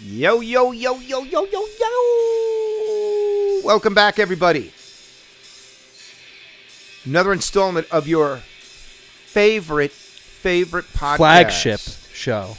Yo, yo, yo, yo, yo, yo, yo. Welcome back, everybody. Another installment of your favorite podcast. Flagship show.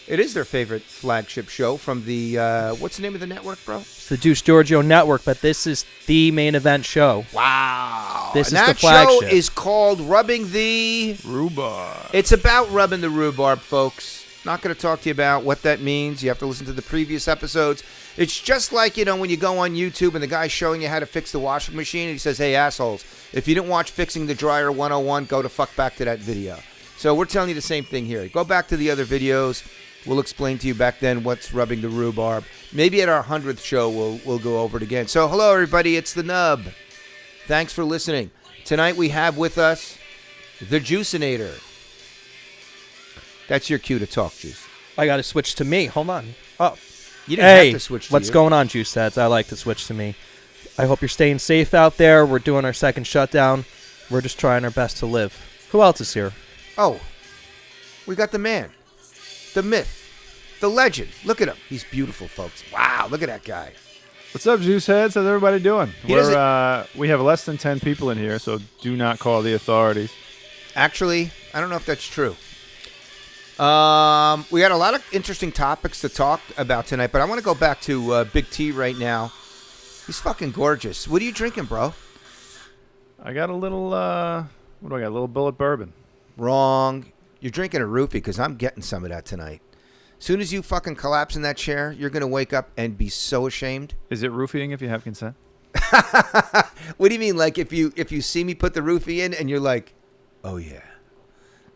It is their favorite flagship show from the, what's the name of the network, bro? It's the Deuce Giorgio Network, but this is the main event show. Wow. This and is that the flagship. show is called Rubbing the Rhubarb. It's about rubbing the rhubarb, folks. Not going to talk to you about what that means. You have to listen to the previous episodes. It's just like, you know, when you go on YouTube and the guy's showing you how to fix the washing machine, and he says, hey, assholes, if you didn't watch Fixing the Dryer 101, go to fuck back to that video. So we're telling you the same thing here. Go back to the other videos. We'll explain to you back then what's rubbing the rhubarb. Maybe at our 100th show, we'll go over it again. So hello, everybody. It's the Nub. Thanks for listening. Tonight we have with us the Juicinator. That's your cue to talk, Juice. I got to switch to me. Hold on. Oh, You didn't have to switch to what's you. going on, Juice Heads? I like to switch to me. I hope you're staying safe out there. We're doing our second shutdown. We're just trying our best to live. Who else is here? Oh, we got the man, the myth, the legend. Look at him. He's beautiful, folks. Wow, look at that guy. What's up, Juice Heads? How's everybody doing? He We have less than 10 people in here, so do not call the authorities. Actually, I don't know if that's true. We got a lot of interesting topics to talk about tonight, but I want to go back to Big T right now. He's fucking gorgeous. What are you drinking, bro? I got a little, what do I got? A little bullet bourbon. Wrong. You're drinking a roofie because I'm getting some of that tonight. As soon as you fucking collapse in that chair, you're going to wake up and be so ashamed. Is it roofing if you have consent? What do you mean? Like if you see me put the roofie in and you're like, oh yeah.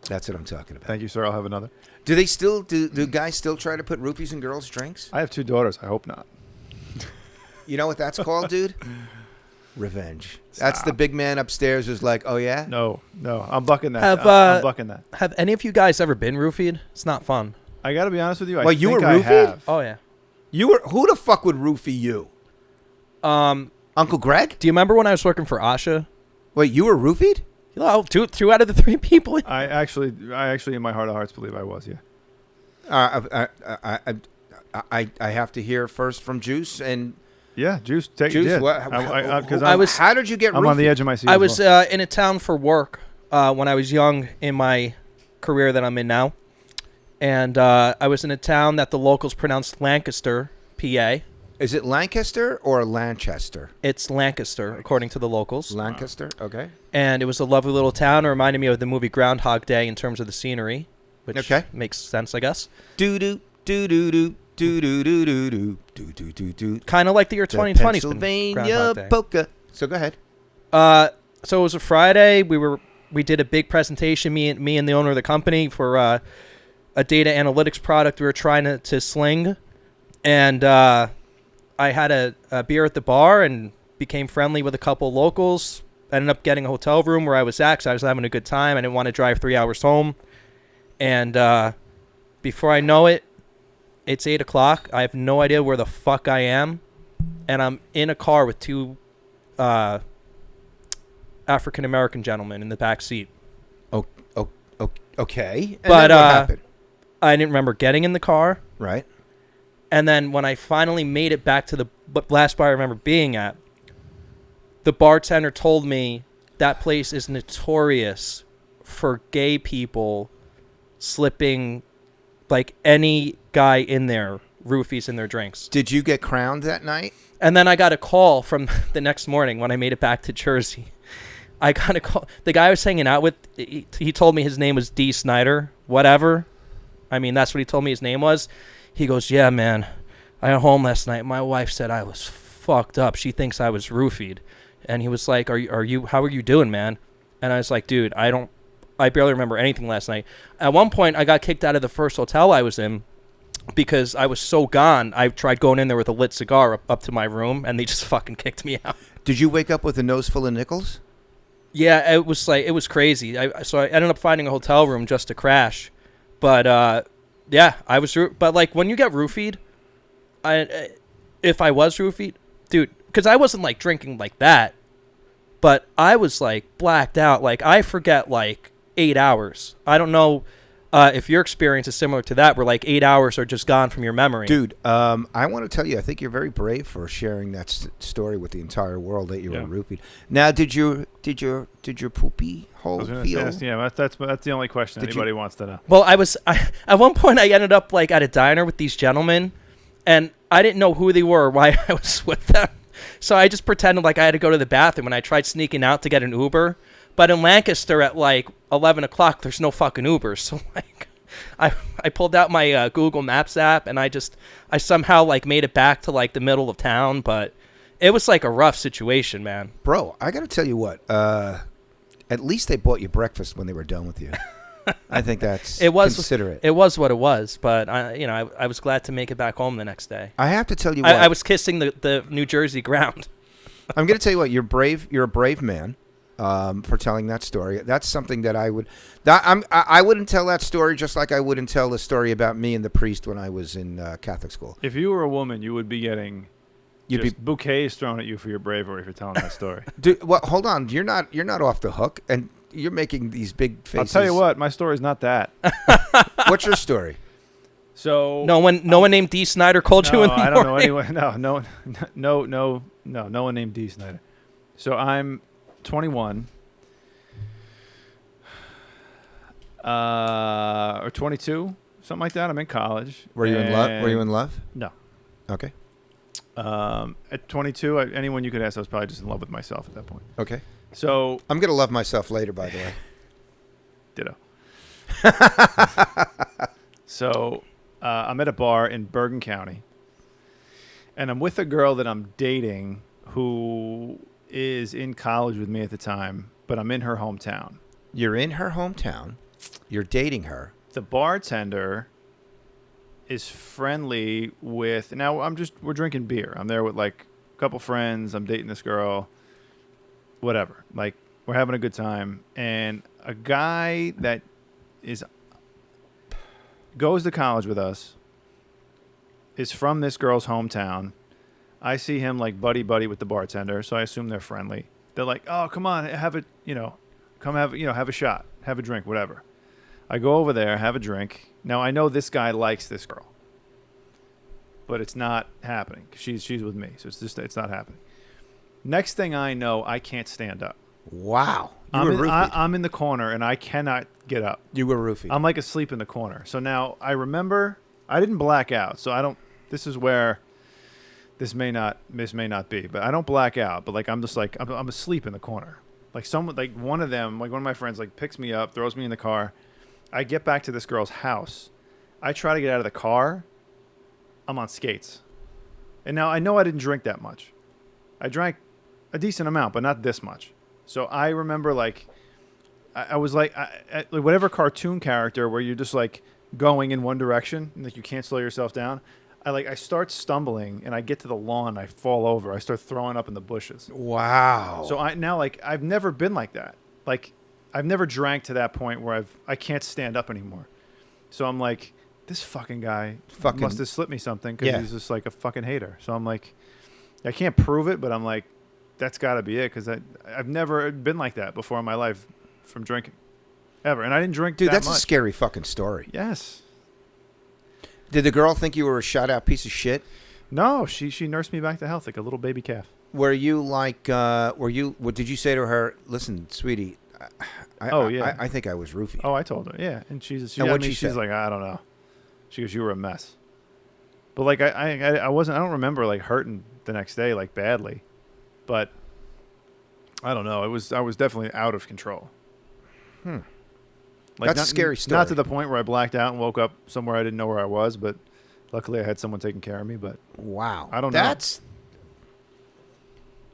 That's what I'm talking about. Thank you, sir. I'll have another. Do they still do guys still try to put roofies in girls' drinks? I have 2 daughters. I hope not. You know what that's called, dude? Revenge. That's the big man upstairs who's like, oh yeah? No. I'm bucking that. Have, I'm bucking that. Have any of you guys ever been roofied? It's not fun. I got to be honest with you. Well, you were I roofied? have. Oh, yeah. Who the fuck would roofie you? Uncle Greg? Do you remember when I was working for Asha? Wait, you were roofied? Oh, two out of the 3 people. I actually, in my heart of hearts, believe I was. Yeah. I have to hear first from Juice and Yeah, Juice. Take Juice. it. What, how did you get roofied? I'm on the edge of my seat. I was in a town for work when I was young in my career that I'm in now. And I was in a town that the locals pronounced Lancaster, PA. Is it Lancaster or Lanchester? It's Lancaster, according to the locals. Lancaster, okay. And it was a lovely little town. It reminded me of the movie Groundhog Day in terms of the scenery, which makes sense, I guess. Do-do, do-do-do, do-do-do-do-do, do-do-do-do. Kind of like the year 2020's been Pennsylvania Groundhog Day. polka. So go ahead. So it was a Friday. We did a big presentation, me and the owner of the company, for a data analytics product we were trying to sling. And I had a beer at the bar and became friendly with a couple locals. Ended up getting a hotel room where I was at because I was having a good time. I didn't want to drive 3 hours home. And before I know it, it's 8 o'clock. I have no idea where the fuck I am. And I'm in a car with 2 African-American gentlemen in the back seat. Okay. And But then what happened? I didn't remember getting in the car. Right. And then when I finally made it back to the last bar I remember being at, the bartender told me that place is notorious for gay people slipping, like, any guy in there, roofies in their drinks. Did you get crowned that night? And then I got a call from the next morning when I made it back to Jersey. I got a call. The guy I was hanging out with, he told me his name was D. Snyder, whatever. I mean, that's what he told me his name was. He goes, yeah, man, I got home last night. My wife said I was fucked up. She thinks I was roofied. And he was like, how are you doing, man? And I was like, dude, I barely remember anything last night. At one point, I got kicked out of the first hotel I was in because I was so gone. I tried going in there with a lit cigar up to my room, and they just fucking kicked me out. Did you wake up with a nose full of nickels? Yeah, it was crazy. So I ended up finding a hotel room just to crash. But, yeah, I was, but like when you get roofied, if I was roofied, dude, because I wasn't like drinking like that, but I was like blacked out. Like I forget like 8 hours. I don't know. if your experience is similar to that, where like 8 hours are just gone from your memory. Dude, I want to tell you, I think you're very brave for sharing that story with the entire world that you were roofied. Now, did your poopy hole feel? Yeah, that's the only question anybody wants to know. Well, at one point I ended up like at a diner with these gentlemen, and I didn't know who they were or why I was with them. So I just pretended like I had to go to the bathroom, and I tried sneaking out to get an Uber. But in Lancaster at like 11 o'clock, there's no fucking Ubers. So like, I pulled out my Google Maps app, and I somehow like made it back to like the middle of town. But it was like a rough situation, man. Bro, I got to tell you what. At least they bought you breakfast when they were done with you. I think that's considerate. It was what it was, but I was glad to make it back home the next day. I have to tell you what. I was kissing the New Jersey ground. I'm going to tell you what. You're brave. You're a brave man. For telling that story. That's something that I wouldn't tell that story, just like I wouldn't tell the story about me and the priest when I was in Catholic school. If you were a woman, you would be getting bouquets thrown at you for your bravery for telling that story. Dude, well, hold on. You're not off the hook, and you're making these big faces. I'll tell you what, my story's not that. What's your story? So no one named D. Snyder called you in the morning? I don't know anyone. No one named D. Snyder. So I'm 21 or 22, something like that. I'm in college. Were you in love? No. Okay. At 22, anyone you could ask, I was probably just in love with myself at that point. Okay. So I'm gonna love myself later, by the way. Ditto. So I'm at a bar in Bergen County, and I'm with a girl that I'm dating who is in college with me at the time, but I'm in her hometown. You're in her hometown. You're dating her. The bartender is friendly with. Now we're drinking beer. I'm there with like a couple friends. I'm dating this girl. Whatever. Like, we're having a good time, and a guy that goes to college with us is from this girl's hometown. I see him like buddy with the bartender, so I assume they're friendly. They're like, "Oh, come on, have a shot, have a drink, whatever." I go over there, have a drink. Now I know this guy likes this girl, but it's not happening. She's with me, so it's not happening. Next thing I know, I can't stand up. Wow, I'm in the corner and I cannot get up. You were roofied. I'm like asleep in the corner. So now I remember I didn't black out, so I don't. This is where. This may not be, but I don't black out. But like I'm just like I'm asleep in the corner. Like one of my friends like picks me up, throws me in the car. I get back to this girl's house. I try to get out of the car. I'm on skates, and now I know I didn't drink that much. I drank a decent amount, but not this much. So I remember like I was like whatever cartoon character where you're just like going in one direction and like you can't slow yourself down. I start stumbling and I get to the lawn. I fall over. I start throwing up in the bushes. Wow. So I've never been like that. Like I've never drank to that point where I can't stand up anymore. So I'm like, this fucking guy must have slipped me something because he's just like a fucking hater. So I'm like, I can't prove it, but I'm like, that's got to be it because I've never been like that before in my life from drinking ever. And I didn't drink Dude, that that's much. a scary fucking story. Yes. Did the girl think you were a shot-out piece of shit? No, she nursed me back to health like a little baby calf. Were you like, what did you say to her? Listen, sweetie, I think I was roofied. Oh, I told her, yeah. And she's like, I don't know. She goes, you were a mess. But like, I don't remember like hurting the next day like badly, but I don't know. I was definitely out of control. Like that's a scary story. Not to the point where I blacked out and woke up somewhere I didn't know where I was, but luckily I had someone taking care of me. But wow, I don't know.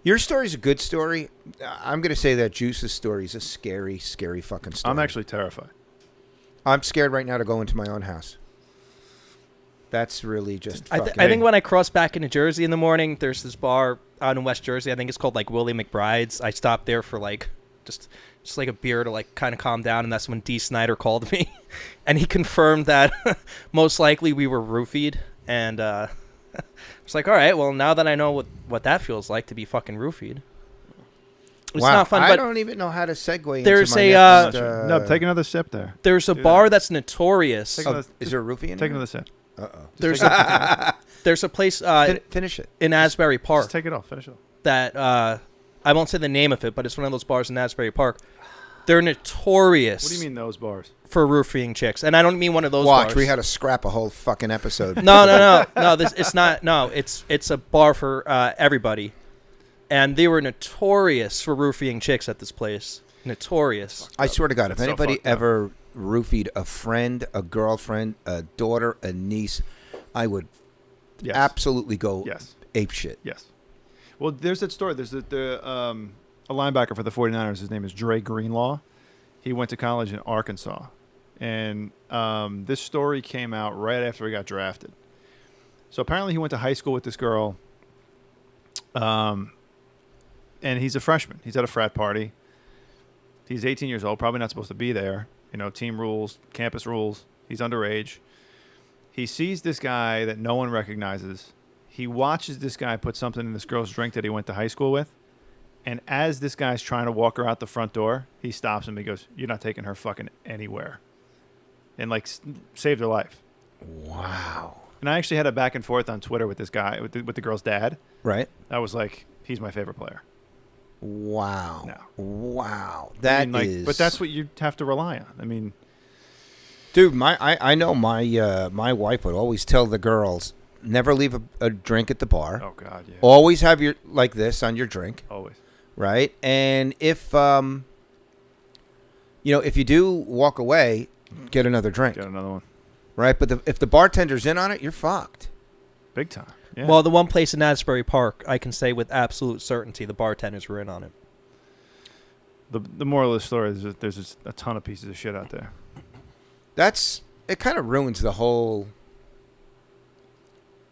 Your story's a good story. I'm going to say that Juice's story is a scary, scary fucking story. I'm actually terrified. I'm scared right now to go into my own house. That's really just I think when I cross back into Jersey in the morning, there's this bar out in West Jersey. I think it's called like Willie McBride's. I stopped there for like just like a beer to like kind of calm down, and that's when D. Snyder called me, and he confirmed that most likely we were roofied, and it's like, all right, well now that I know what that feels like to be fucking roofied. It's Wow. not fun, I but don't even know how to segue there's into my a, next, No, take another sip there. there's a Do bar that. that's notorious. Take another- is there a roofie in Take here? another sip. Uh-oh. There's Just take there's a place Finish it. in Asbury Just Park take it off. Finish it off. that I won't say the name of it, but it's one of those bars in Asbury Park. They're notorious What do you mean those bars? for roofing chicks, and I don't mean one of those Watch, bars. we had to scrap a whole fucking episode. No. It's not. No, it's a bar for everybody, and they were notorious for roofing chicks at this place. Notorious. I swear to God, if That's so anybody fucked up. ever roofied a friend, a girlfriend, a daughter, a niece, I would Yes. absolutely go Yes. ape shit. Yes. Well, there's that story. There's a linebacker for the 49ers. His name is Dre Greenlaw. He went to college in Arkansas. And this story came out right after he got drafted. So apparently he went to high school with this girl. And he's a freshman. He's at a frat party. He's 18 years old, probably not supposed to be there. You know, team rules, campus rules. He's underage. He sees this guy that no one recognizes. He watches this guy put something in this girl's drink that he went to high school with. And as this guy's trying to walk her out the front door, he stops him. He goes, "You're not taking her fucking anywhere." And, like, saved her life. Wow. And I actually had a back and forth on Twitter with this guy, with the girl's dad. Right? I was like, he's my favorite player. Wow. No. Wow. I That mean, like, is. But that's what you have to rely on. I mean, Dude, I know my wife would always tell the girls, never leave a drink at the bar. oh, God, yeah. Always have your, like this, on your drink. Always. Right? And if, if you do walk away, get another drink. Got another one. Right? But if the bartender's in on it, you're fucked. Big time. Yeah. Well, the one place in Asbury Park, I can say with absolute certainty, the bartenders were in on it. The moral of the story is that there's just a ton of pieces of shit out there. It kind of ruins the whole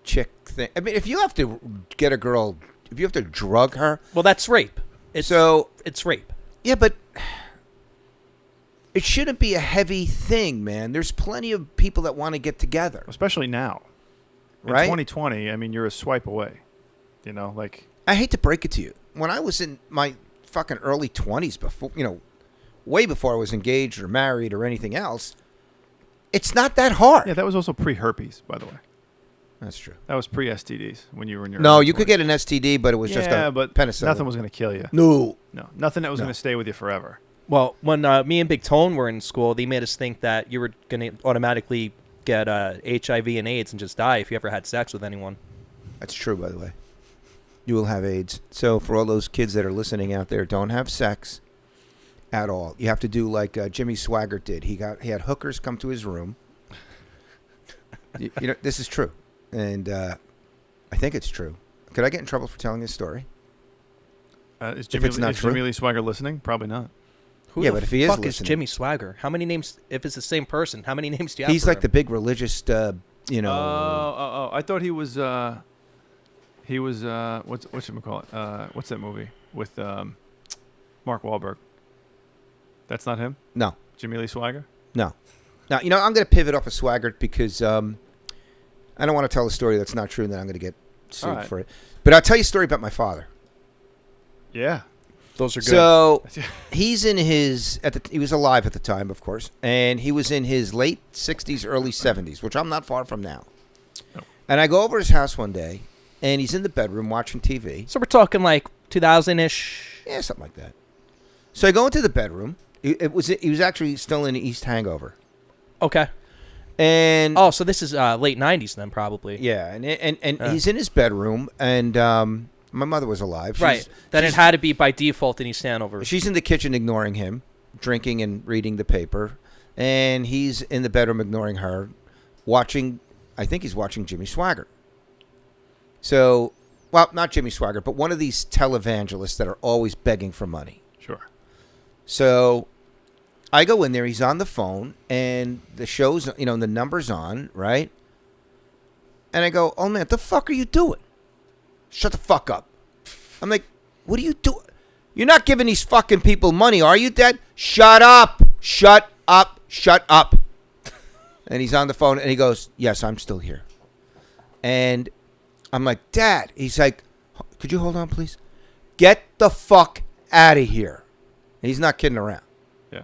chick thing. I mean, if you have to get a girl, if you have to drug her. Well, that's rape. It's rape. Yeah, but it shouldn't be a heavy thing, man. There's plenty of people that want to get together. Especially now. In Right? 2020, I mean, you're a swipe away. You know, like, I hate to break it to you. When I was in my fucking early 20s, before, way before I was engaged or married or anything else, it's not that hard. yeah, that was also pre-herpes, by the way. That's true. That was pre-STDs when you were in your No, early you could 20s. get an STD, but it was just a but penicillin. nothing was going to kill you. No. No, nothing that was No. going to stay with you forever. Well, when me and Big Tone were in school, they made us think that you were going to automatically get HIV and AIDS and just die if you ever had sex with anyone. That's true, by the way. You will have AIDS. So for all those kids that are listening out there, don't have sex at all. You have to do like Jimmy Swaggart did. He had hookers come to his room. This is true, and I think it's true. Could I get in trouble for telling this story? Is it's not true? Jimmy Lee Swagger listening? Probably not. Who Yeah, the but if he is fuck is listening- Jimmy Swagger? How many names? If it's the same person, how many names do you have? He's for like him? the big religious, Oh! I thought he was. What's it call it? What's that movie with Mark Wahlberg? That's not him. No. Jimmy Lee Swagger. No. Now, I'm going to pivot off of Swaggart because I don't want to tell a story that's not true and then I'm going to get sued All right. for it. But I'll tell you a story about my father. Yeah. Those are good. So he's in his, he was alive at the time, of course, and he was in his late 60s, early 70s, which I'm not far from now. No. And I go over to his house one day, and he's in the bedroom watching TV. So we're talking like 2000-ish. Yeah, something like that. So I go into the bedroom. He was actually still in East Hangover. Okay. And Oh, so this is late 90s then, probably. yeah, and he's in his bedroom, and my mother was alive. Right. Then it had to be by default in East Hanover. She's in the kitchen ignoring him, drinking and reading the paper, and he's in the bedroom ignoring her, I think he's watching Jimmy Swaggart. So, well, not Jimmy Swaggart, but one of these televangelists that are always begging for money. Sure. So I go in there, he's on the phone, and the show's, the number's on, right? And I go, oh, man, what the fuck are you doing? Shut the fuck up. I'm like, what are you doing? You're not giving these fucking people money, are you, Dad? Shut up. Shut up. Shut up. And he's on the phone, and he goes, yes, I'm still here. And I'm like, Dad. He's like, could you hold on, please? Get the fuck out of here. And he's not kidding around. Yeah.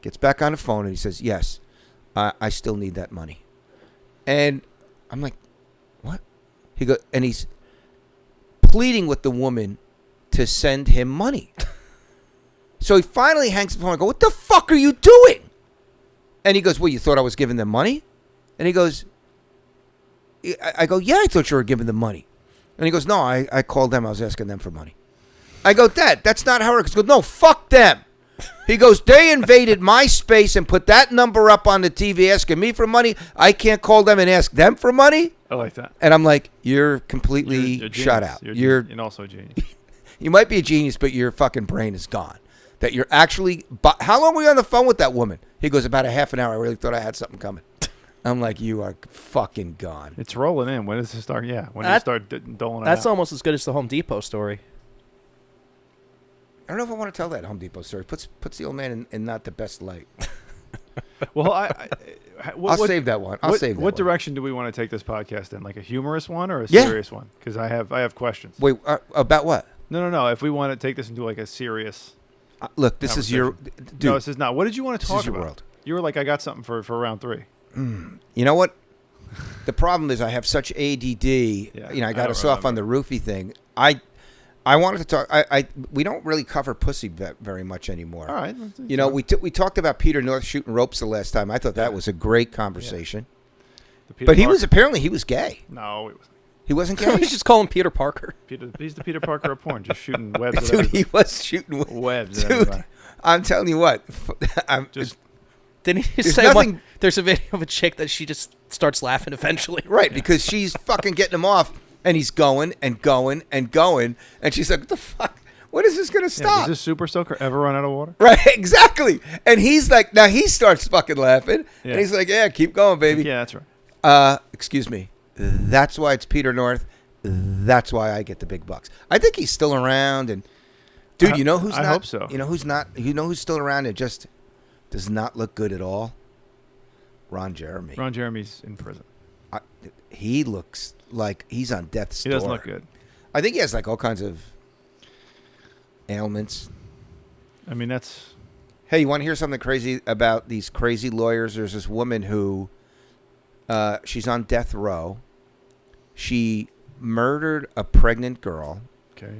Gets back on the phone and he says, yes, I still need that money. And I'm like, what? He goes, and he's pleading with the woman to send him money. So he finally hangs the phone. I go, what the fuck are you doing? And he goes, well, you thought I was giving them money? And he goes, I go, yeah, I thought you were giving them money. And he goes, no, I called them. I was asking them for money. I go, Dad, that's not how it works. He goes, no, fuck them. He goes, they invaded my space and put that number up on the TV asking me for money. I can't call them and ask them for money? I like that. And I'm like, you're completely You're shut out. You're and also a genius. You might be a genius, but your fucking brain is gone. That you're actually... How long were you on the phone with that woman? He goes, about a half an hour. I really thought I had something coming. I'm like, you are fucking gone. It's rolling in. When does it start? Yeah, when does it start doling it That's out? almost as good as the Home Depot story. I don't know if I want to tell that Home Depot story. Puts the old man in not the best light. Well, I'll save that one. I'll save that What one. direction do we want to take this podcast in? Like a humorous one or a Yeah. serious one? Because I have questions. Wait, about what? No. If we want to take this into like a serious... Look, this is your... conversation. Dude, No, this is not. What did you want to this talk is your about? world. You were like, I got something for round 3. You know what? The problem is I have such ADD. I got us off on the roofie thing. I wanted to talk. We don't really cover pussy very much anymore. All right. We talked about Peter North shooting ropes the last time. I thought that was a great conversation. But he was gay. No, it wasn't. He wasn't We gay. should just call him Peter Parker. He's the Peter Parker of porn, just shooting webs. at Dude, everybody. he was shooting Webs. at Dude, everybody. I'm telling you what. I'm Just Didn't he There's say nothing- there's a video of a chick that she just starts laughing eventually? right because she's fucking getting him off, and he's going and going and going, and she's like, "What the fuck? When is this gonna Yeah, stop?" does this super soaker ever run out of water? Right, exactly. And he's like, now he starts fucking laughing, Yeah. and he's like, "Yeah, keep going, baby." Yeah, that's right. Excuse me. That's why it's Peter North. That's why I get the big bucks. I think he's still around, and dude, you know who's I not? hope so. You know who's not? You know who's still around and just does not look good at all? Ron Jeremy. Ron Jeremy's in prison. He looks like he's on death's He door. doesn't look good. I think he has like all kinds of ailments. I mean, that's... Hey, you want to hear something crazy about these crazy lawyers? There's this woman who, she's on death row. She murdered a pregnant girl, Okay.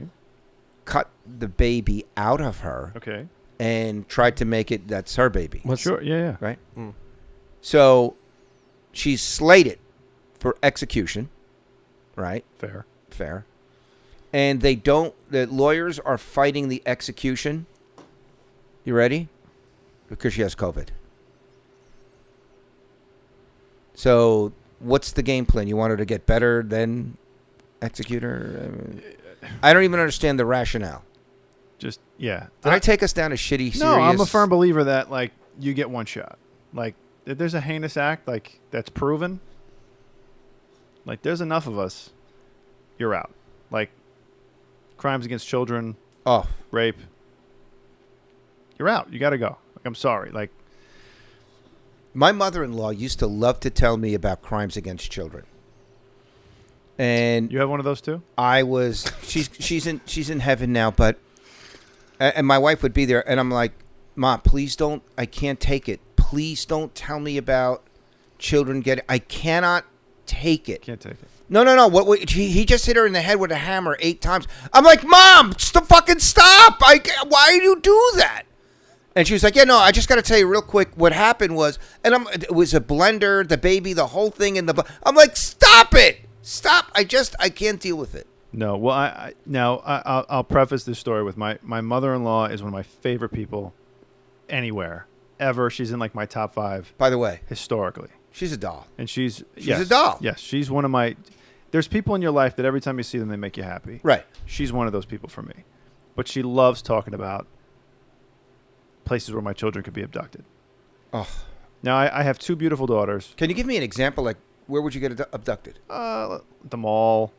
cut the baby out of her, Okay. and tried to make it that's her baby. Sure. Yeah. Right? Mm. So she's slated for execution, right? Fair. And the lawyers are fighting the execution. You ready? Because she has COVID. So what's the game plan? You want her to get better, then execute her? I don't even understand the rationale. Just, yeah. Did I take us down a shitty, serious... No, I'm a firm believer that, like, you get one shot. Like, if there's a heinous act, like, that's proven, like, there's enough of us, you're out. Like, crimes against children, Oh, rape, you're out. You got to go. Like, I'm sorry. Like, my mother-in-law used to love to tell me about crimes against children. And you have one of those too? I was she's in heaven now, but and my wife would be there, and I'm like, "Mom, please don't. I can't take it. Please don't tell me about children getting. I cannot take it. Can't take it. No. What he just hit her in the head with a hammer 8 times. I'm like, Mom, fucking stop! Why do you do that? And she was like, yeah, no, I just got to tell you real quick what happened was, and it was a blender, the baby, the whole thing in the. I'm like, stop it. Stop! I can't deal with it. No, well, I'll preface this story with my mother-in-law is one of my favorite people anywhere, ever. She's in like my top 5 By the way, historically. she's a doll. And she's a doll. Yes, she's one of my... There's people in your life that every time you see them, they make you happy. Right. She's one of those people for me. But she loves talking about places where my children could be abducted. Oh. Now, I have 2 beautiful daughters. Can you give me an example? Like, where would you get abducted? The mall,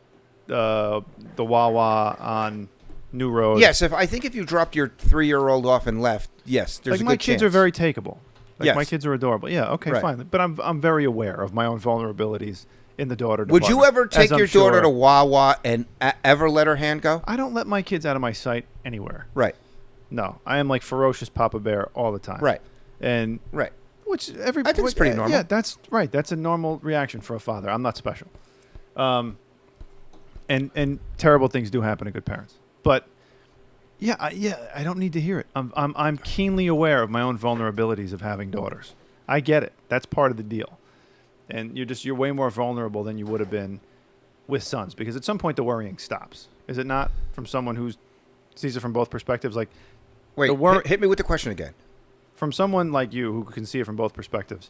the Wawa on New Road. Yes, I think if you dropped your 3-year-old off and left, yes, there's like a my good kids chance. are very takeable. Like Yes. my kids are adorable. Yeah, okay, Right. fine. But I'm very aware of my own vulnerabilities in the daughter Would department. you ever take as I'm your daughter sure- to Wawa and ever let her hand go? I don't let my kids out of my sight anywhere. Right. No, I am like ferocious Papa Bear all the time. Right. And Right. which I think it's pretty normal. Yeah, that's right. That's a normal reaction for a father. I'm not special. And terrible things do happen to good parents. But I don't need to hear it. I'm keenly aware of my own vulnerabilities of having daughters. I get it. That's part of the deal. And you're way more vulnerable than you would have been with sons, because at some point the worrying stops. Is it not, from someone who sees it from both perspectives? Like, Wait, hit me with the question again. from someone like you who can see it from both perspectives,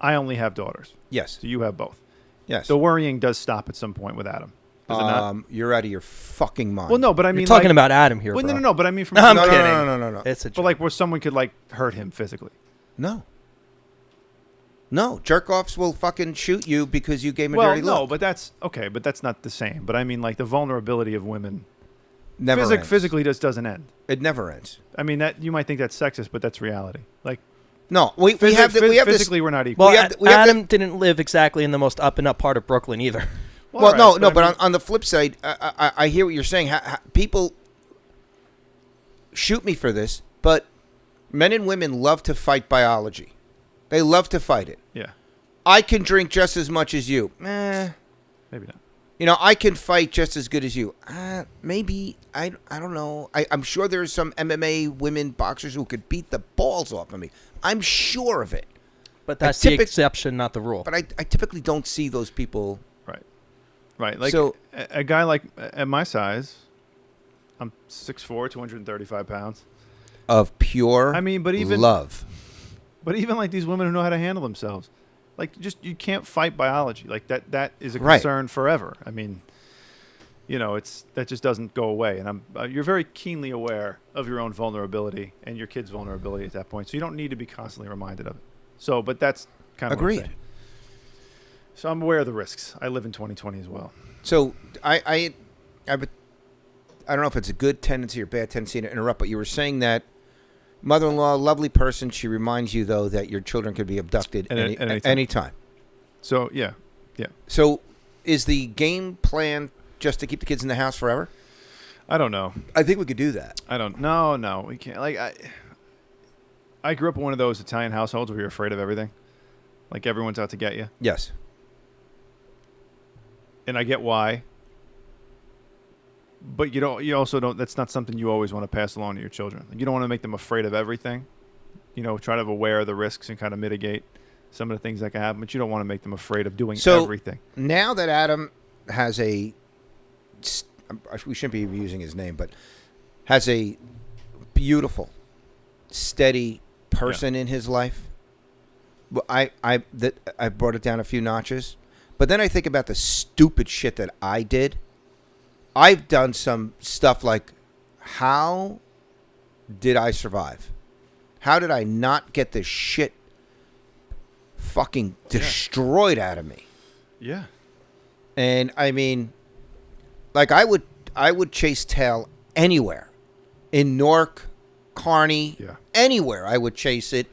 I only have daughters. Yes. So you have both. Yes. The worrying does stop at some point with Adam. Does it not? You're out of your fucking mind. Well, no, but I mean, You're talking like, about Adam here, Well, bro. no, but I mean from. No, I'm no, kidding. no. It's a But joke. like where someone could like hurt him physically. No. No, jerk-offs will fucking shoot you because you gave him a Well, dirty no, look. but that's okay. But that's not the same. But I mean, like the vulnerability of women Never ends. physically just doesn't end. It never ends. I mean, that you might think that's sexist, but that's reality. Like No, we have this. physically we're not equal. well, we have Adam didn't live exactly in the most up and up part of Brooklyn either. Well, all right, but I mean- on the flip side, I hear what you're saying. People shoot me for this, but men and women love to fight biology. They love to fight it. yeah, I can drink just as much as you. maybe not. You know, I can fight just as good as you. Maybe. I don't know. I'm sure there's some MMA women boxers who could beat the balls off of me. I'm sure of it. But that's the exception, not the rule. But I typically don't see those people. Right. Like So- a guy like at my size, I'm 6'4", 235 pounds. Of pure I mean, but even love. But even like these women who know how to handle themselves, like just you can't fight biology. Like that is a Right. concern forever. I mean, that just doesn't go away. And you're very keenly aware of your own vulnerability and your kid's vulnerability at that point. So you don't need to be constantly reminded of it. So, but that's kind of what I'm Agreed. saying. So I'm aware of the risks. I live in 2020 as well. So I don't know if it's a good tendency or bad tendency to interrupt, but you were saying that mother-in-law, lovely person. She reminds you though that your children could be abducted anytime. So yeah. So is the game plan just to keep the kids in the house forever? I don't know. I think we could do that. I don't. No, we can't. Like I grew up in one of those Italian households where you're afraid of everything. Like everyone's out to get you. Yes. And I get why. But you also don't, that's not something you always want to pass along to your children. Like, you don't want to make them afraid of everything. Try to be aware of the risks and kind of mitigate some of the things that can happen, but you don't want to make them afraid of doing everything. Now that Adam has we shouldn't be using his name, but has a beautiful, steady person in his life, I brought it down a few notches. But then I think about the stupid shit that I did. I've done some stuff like, how did I survive? How did I not get this shit fucking destroyed out of me? Yeah. And I mean, like I would chase tail anywhere. In Newark, Kearney, anywhere I would chase it.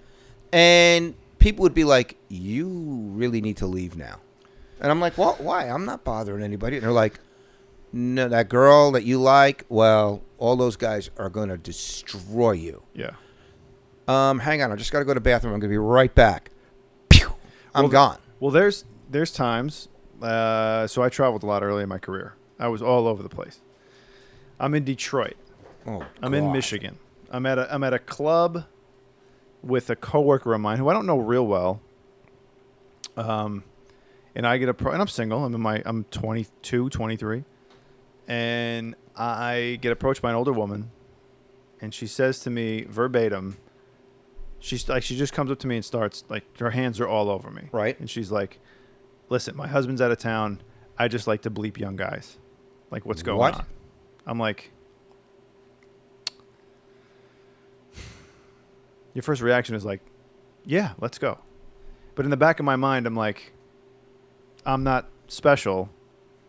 And people would be like, you really need to leave now. And I'm like, well, why? I'm not bothering anybody. And they're like, no, that girl that you like, well, all those guys are going to destroy you. Yeah. Hang on. I just got to go to the bathroom. I'm going to be right back. Pew! I'm gone. Well, there's times. So I traveled a lot early in my career. I was all over the place. I'm in Detroit. Oh, I'm in Michigan. I'm at a club with a coworker of mine who I don't know real well. And I get and I'm single. I'm 22, 23. And I get approached by an older woman, and she says to me verbatim, she just comes up to me and starts, like, her hands are all over me. Right. And she's like, listen, my husband's out of town. I just like to bleep young guys. Like, what's going on? I'm like, your first reaction is like, yeah, let's go. But in the back of my mind, I'm like, I'm not special.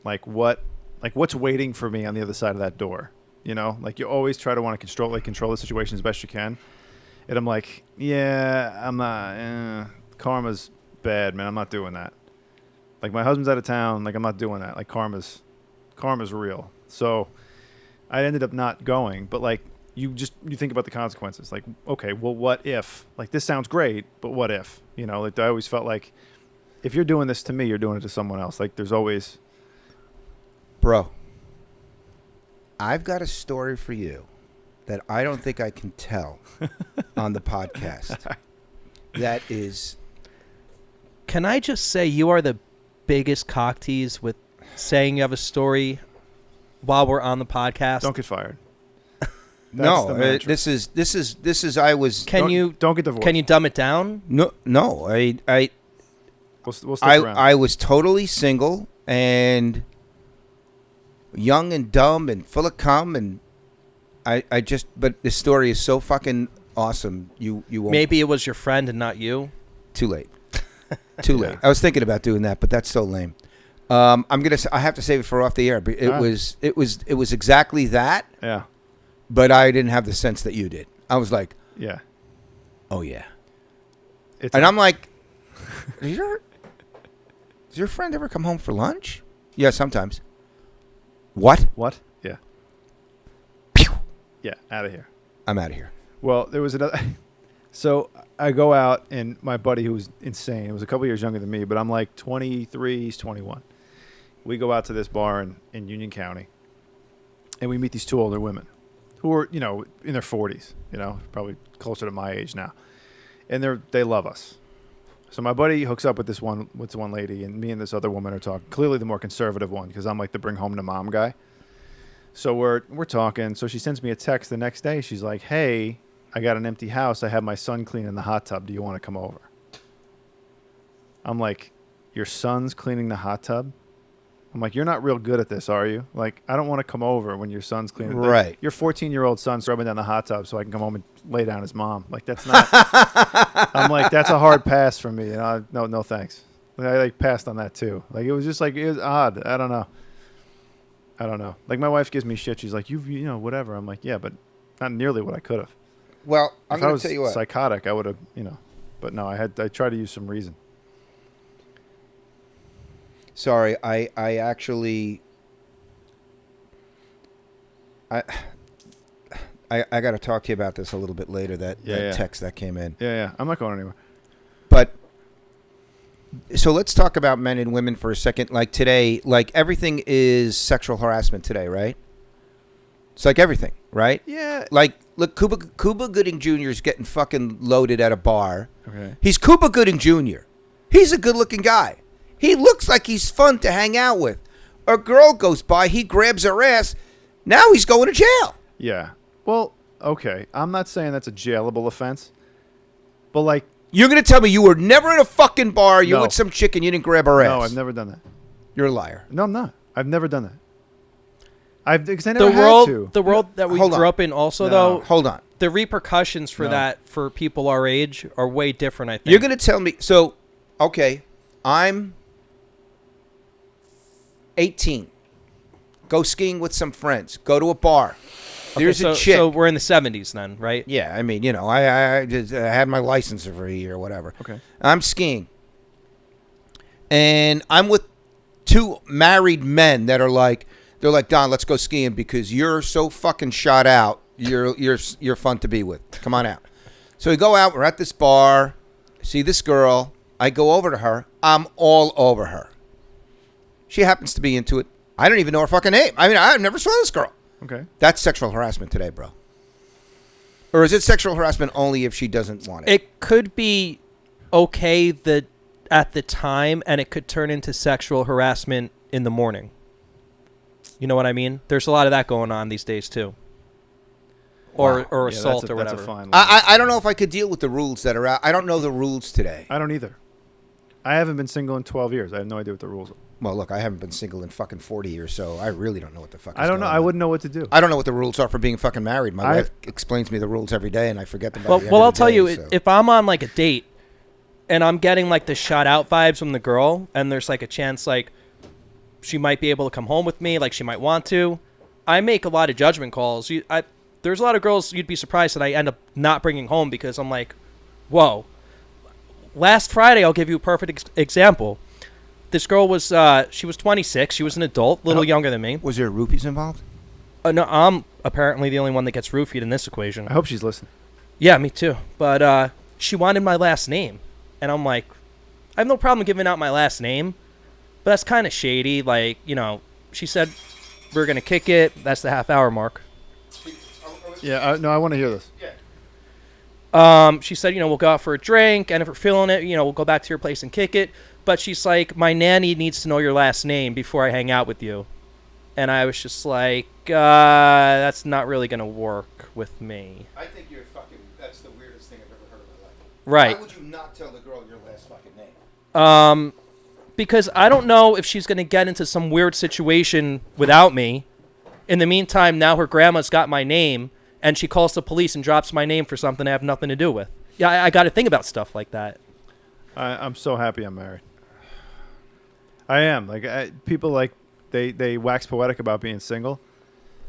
Like, what's waiting for me on the other side of that door? Like, you always try to want to control the situation as best you can. And I'm like, yeah, I'm not, karma's bad, man. I'm not doing that. Like, my husband's out of town. Like, I'm not doing that. Like, karma's real. So I ended up not going. But, like, you think about the consequences. Like, okay, well, what if? Like, this sounds great, but what if? You know, like, I always felt like if you're doing this to me, you're doing it to someone else. Like, there's always... Bro, I've got a story for you that I don't think I can tell on the podcast. That is... Can I just say you are the biggest cock tease with saying you have a story while we're on the podcast? Don't get fired. No, this is. I was. Don't get divorced. Can you dumb it down? No. We'll stick around. I was totally single and young and dumb and full of cum, and I just. But this story is so fucking awesome. You won't. Maybe it was your friend and not you. Too late. Too late. I was thinking about doing that, but that's so lame. I have to save it for off the air. But it was exactly that. Yeah. But I didn't have the sense that you did. I was like, yeah. Oh, yeah. I'm like, does your friend ever come home for lunch? Yeah, sometimes. What? What? Yeah. Pew! Yeah, out of here. I'm out of here. Well, there was another... So I go out, and my buddy, who was insane, was a couple years younger than me, but I'm like 23, he's 21. We go out to this bar in Union County, and we meet these two older women who are, you know, in their 40s, you know, probably closer to my age now. And they love us. So my buddy hooks up with this one lady, and me and this other woman are talking. Clearly the more conservative one, because I'm like the bring home to mom guy. So we're talking. So she sends me a text the next day. She's like, hey, I got an empty house. I have my son cleaning the hot tub. Do you want to come over? I'm like, your son's cleaning the hot tub? I'm like, you're not real good at this, are you? Like, I don't want to come over when your son's cleaning. Right. Your 14-year-old son's rubbing down the hot tub so I can come home and lay down his mom. Like, that's not. I'm like, that's a hard pass for me. No, thanks. I passed on that too. Like, it was just like, it was odd. I don't know. Like, my wife gives me shit. She's like, you know, whatever. I'm like, yeah, but not nearly what I could have. Well, I'm going to tell you what. If I was psychotic, I would have, you know. But no, I tried to use some reason. Sorry, I actually... I got to talk to you about this a little bit later, that text that came in. Yeah. I'm not going anywhere. But, so let's talk about men and women for a second. Like today, like everything is sexual harassment today, right? It's like everything, right? Yeah. Like, look, Cuba Gooding Jr. is getting fucking loaded at a bar. Okay. He's Cuba Gooding Jr. He's a good-looking guy. He looks like he's fun to hang out with. A girl goes by, he grabs her ass. Now he's going to jail. Yeah. Well, okay. I'm not saying that's a jailable offense. But, like... You're going to tell me you were never in a fucking bar, you're No. with some chick and you didn't grab her ass? No, I've never done that. You're a liar. No, I'm not. I've never done that. Because I never had to. The world that we grew up in also, though... Hold on. The repercussions for that, for people our age, are way different, I think. You're going to tell me... So, okay, I'm 18. Go skiing with some friends. Go to a bar. There's a chick. So we're in the 70s then, right? Yeah, I mean, you know, I had my license for a year or whatever. Okay. I'm skiing. And I'm with two married men that are like, they're like, Don, let's go skiing because you're so fucking shot out. You're fun to be with. Come on out. So we go out. We're at this bar. See this girl. I go over to her. I'm all over her. She happens to be into it. I don't even know her fucking name. I mean, I never saw this girl. Okay. That's sexual harassment today, bro. Or is it sexual harassment only if she doesn't want it? It could be okay at the time, and it could turn into sexual harassment in the morning. You know what I mean? There's a lot of that going on these days, too. Or assault or whatever. That's a fine line. I don't know if I could deal with the rules that are out. I don't know the rules today. I don't either. I haven't been single in 12 years. I have no idea what the rules are. Well, look, I haven't been single in fucking 40 years, so I really don't know what the fuck is I don't know. going I on. wouldn't know what to do. I don't know what the rules are for being fucking married. My wife explains me the rules every day, and I forget them. Well, I'll tell you, if I'm on like a date and I'm getting like the shot out vibes from the girl, and there's like a chance like she might be able to come home with me, like she might want to, I make a lot of judgment calls. There's a lot of girls you'd be surprised that I end up not bringing home because I'm like, whoa. Last Friday, I'll give you a perfect example. This girl was, she was 26. She was an adult, a little younger than me. Was there rupees involved? No, I'm apparently the only one that gets roofied in this equation. I hope she's listening. Yeah, me too. But she wanted my last name. And I'm like, I have no problem giving out my last name, but that's kind of shady. Like, she said we're going to kick it. That's the half-hour mark. Yeah, no, I want to hear this. She said, we'll go out for a drink, and if we're feeling it, we'll go back to your place and kick it. But she's like, my nanny needs to know your last name before I hang out with you. And I was just like, that's not really going to work with me. I think that's the weirdest thing I've ever heard in my life. Right. Why would you not tell the girl your last fucking name? Because I don't know if she's going to get into some weird situation without me. In the meantime, now her grandma's got my name, and she calls the police and drops my name for something I have nothing to do with. Yeah, I got to think about stuff like that. I'm so happy I'm married. I am. People they wax poetic about being single.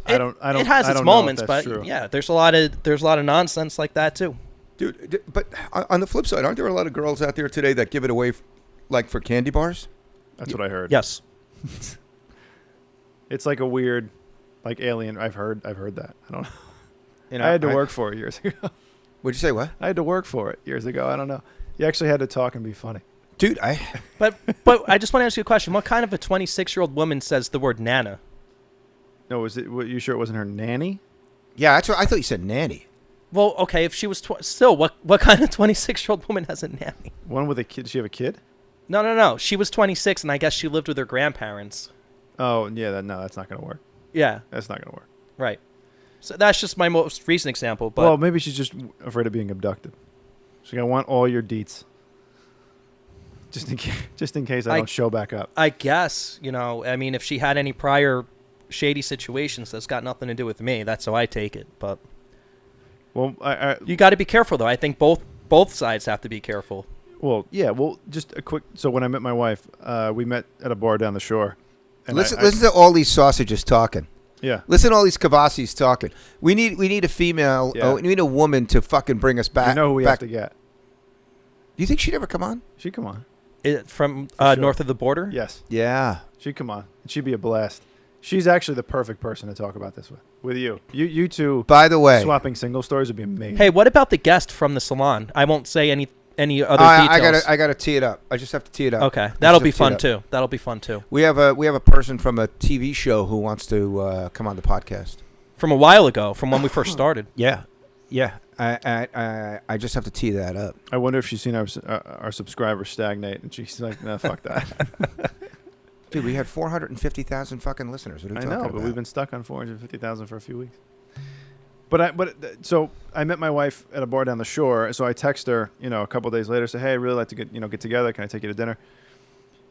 I don't. It has its moments, but true. yeah, there's a lot of nonsense like that too. Dude, but on the flip side, aren't there a lot of girls out there today that give it away, like for candy bars? That's what I heard. Yes. It's like a weird, like alien. I've heard that. I don't know. I had to work for it years ago. What'd you say? What? I had to work for it years ago. I don't know. You actually had to talk and be funny. Dude, But I just want to ask you a question. What kind of a 26-year-old woman says the word nana? No, you sure it wasn't her nanny? Yeah, that's what I thought you said nanny. Well, okay, if she was still, what kind of 26-year-old woman has a nanny? One with a kid. Does she have a kid? No. She was 26, and I guess she lived with her grandparents. Oh, yeah. No, that's not going to work. Yeah. That's not going to work. Right. So that's just my most recent example. But well, maybe she's just afraid of being abducted. She's going to want all your deets. Just in case I don't show back up. I guess, I mean, if she had any prior shady situations, that's got nothing to do with me. That's how I take it. But well, you got to be careful, though. I think both sides have to be careful. Well, yeah. Well, just a quick. So when I met my wife, we met at a bar down the shore. And listen to all these sausages talking. Yeah. Listen to all these kvasis talking. We need a female. Yeah. We need a woman to fucking bring us back. You know who we have to get? Do you think she'd ever come on? She'd come on. From sure. north of the border? Yes. Yeah. She'd come on. She'd be a blast. She's actually the perfect person to talk about this with you. You two. By the way, swapping single stories would be amazing. Hey, what about the guest from the salon? I won't say any other details. I gotta tee it up. I just have to tee it up. Okay, that'll be fun too. That'll be fun too. We have a person from a TV show who wants to come on the podcast. From a while ago, from when we first started. Yeah. I just have to tee that up. I wonder if she's seen our subscribers stagnate, and she's like, "No, fuck that." Dude, we had 450,000 fucking listeners. What are you talking about? But we've been stuck on 450,000 for a few weeks. So I met my wife at a bar down the shore. So I text her, a couple of days later, say, "Hey, I'd really like to get together. Can I take you to dinner?"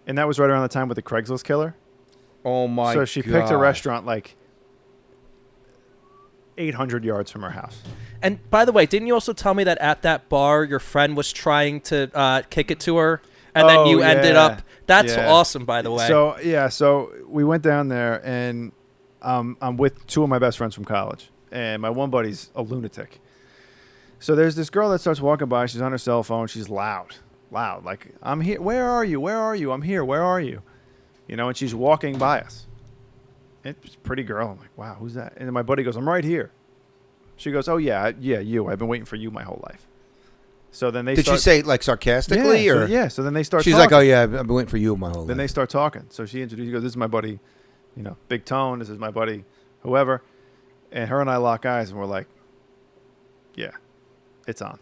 And that was right around the time with the Craigslist killer. Oh my! So she picked a restaurant like 800 yards from her house. And by the way, didn't you also tell me that at that bar your friend was trying to kick it to her, and then you ended up? That's awesome, by the way. So we went down there, and I'm with two of my best friends from college, and my one buddy's a lunatic. So there's this girl that starts walking by. She's on her cell phone. She's loud, like, "I'm here. Where are you? Where are you? I'm here. Where are you?" And she's walking by us. It's a pretty girl. I'm like, "Wow, who's that?" And then my buddy goes, "I'm right here." She goes, "Oh yeah, you. I've been waiting for you my whole life." So then Did she say it like sarcastically or? So then they start. She's talking. like, "Oh yeah, I've been waiting for you my whole life." Then they start talking. So she introduced. She goes, "This is my buddy, Big Tone. This is my buddy, whoever." And her and I lock eyes, and we're like, "Yeah, it's on."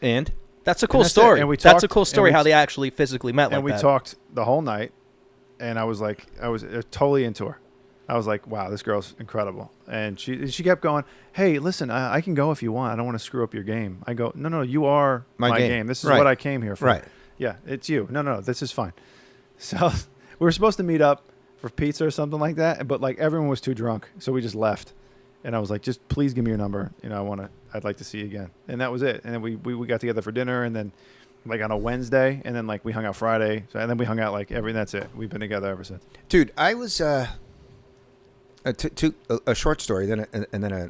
And that's a cool story. And that's a cool story how they actually physically met. And we talked the whole night, and I was totally into her. I was like, "Wow, this girl's incredible." And she kept going, "Hey, listen, I can go if you want. I don't want to screw up your game." I go, "No, you are my game. This is what I came here for." Right. Yeah, it's you. No, this is fine. So we were supposed to meet up for pizza or something like that, but everyone was too drunk, so we just left. And I was like, "Just please give me your number. I'd like to see you again." And that was it. And then we got together for dinner, and then on a Wednesday, and then we hung out Friday, and then we hung out that's it. We've been together ever since. Dude, I was a short story, then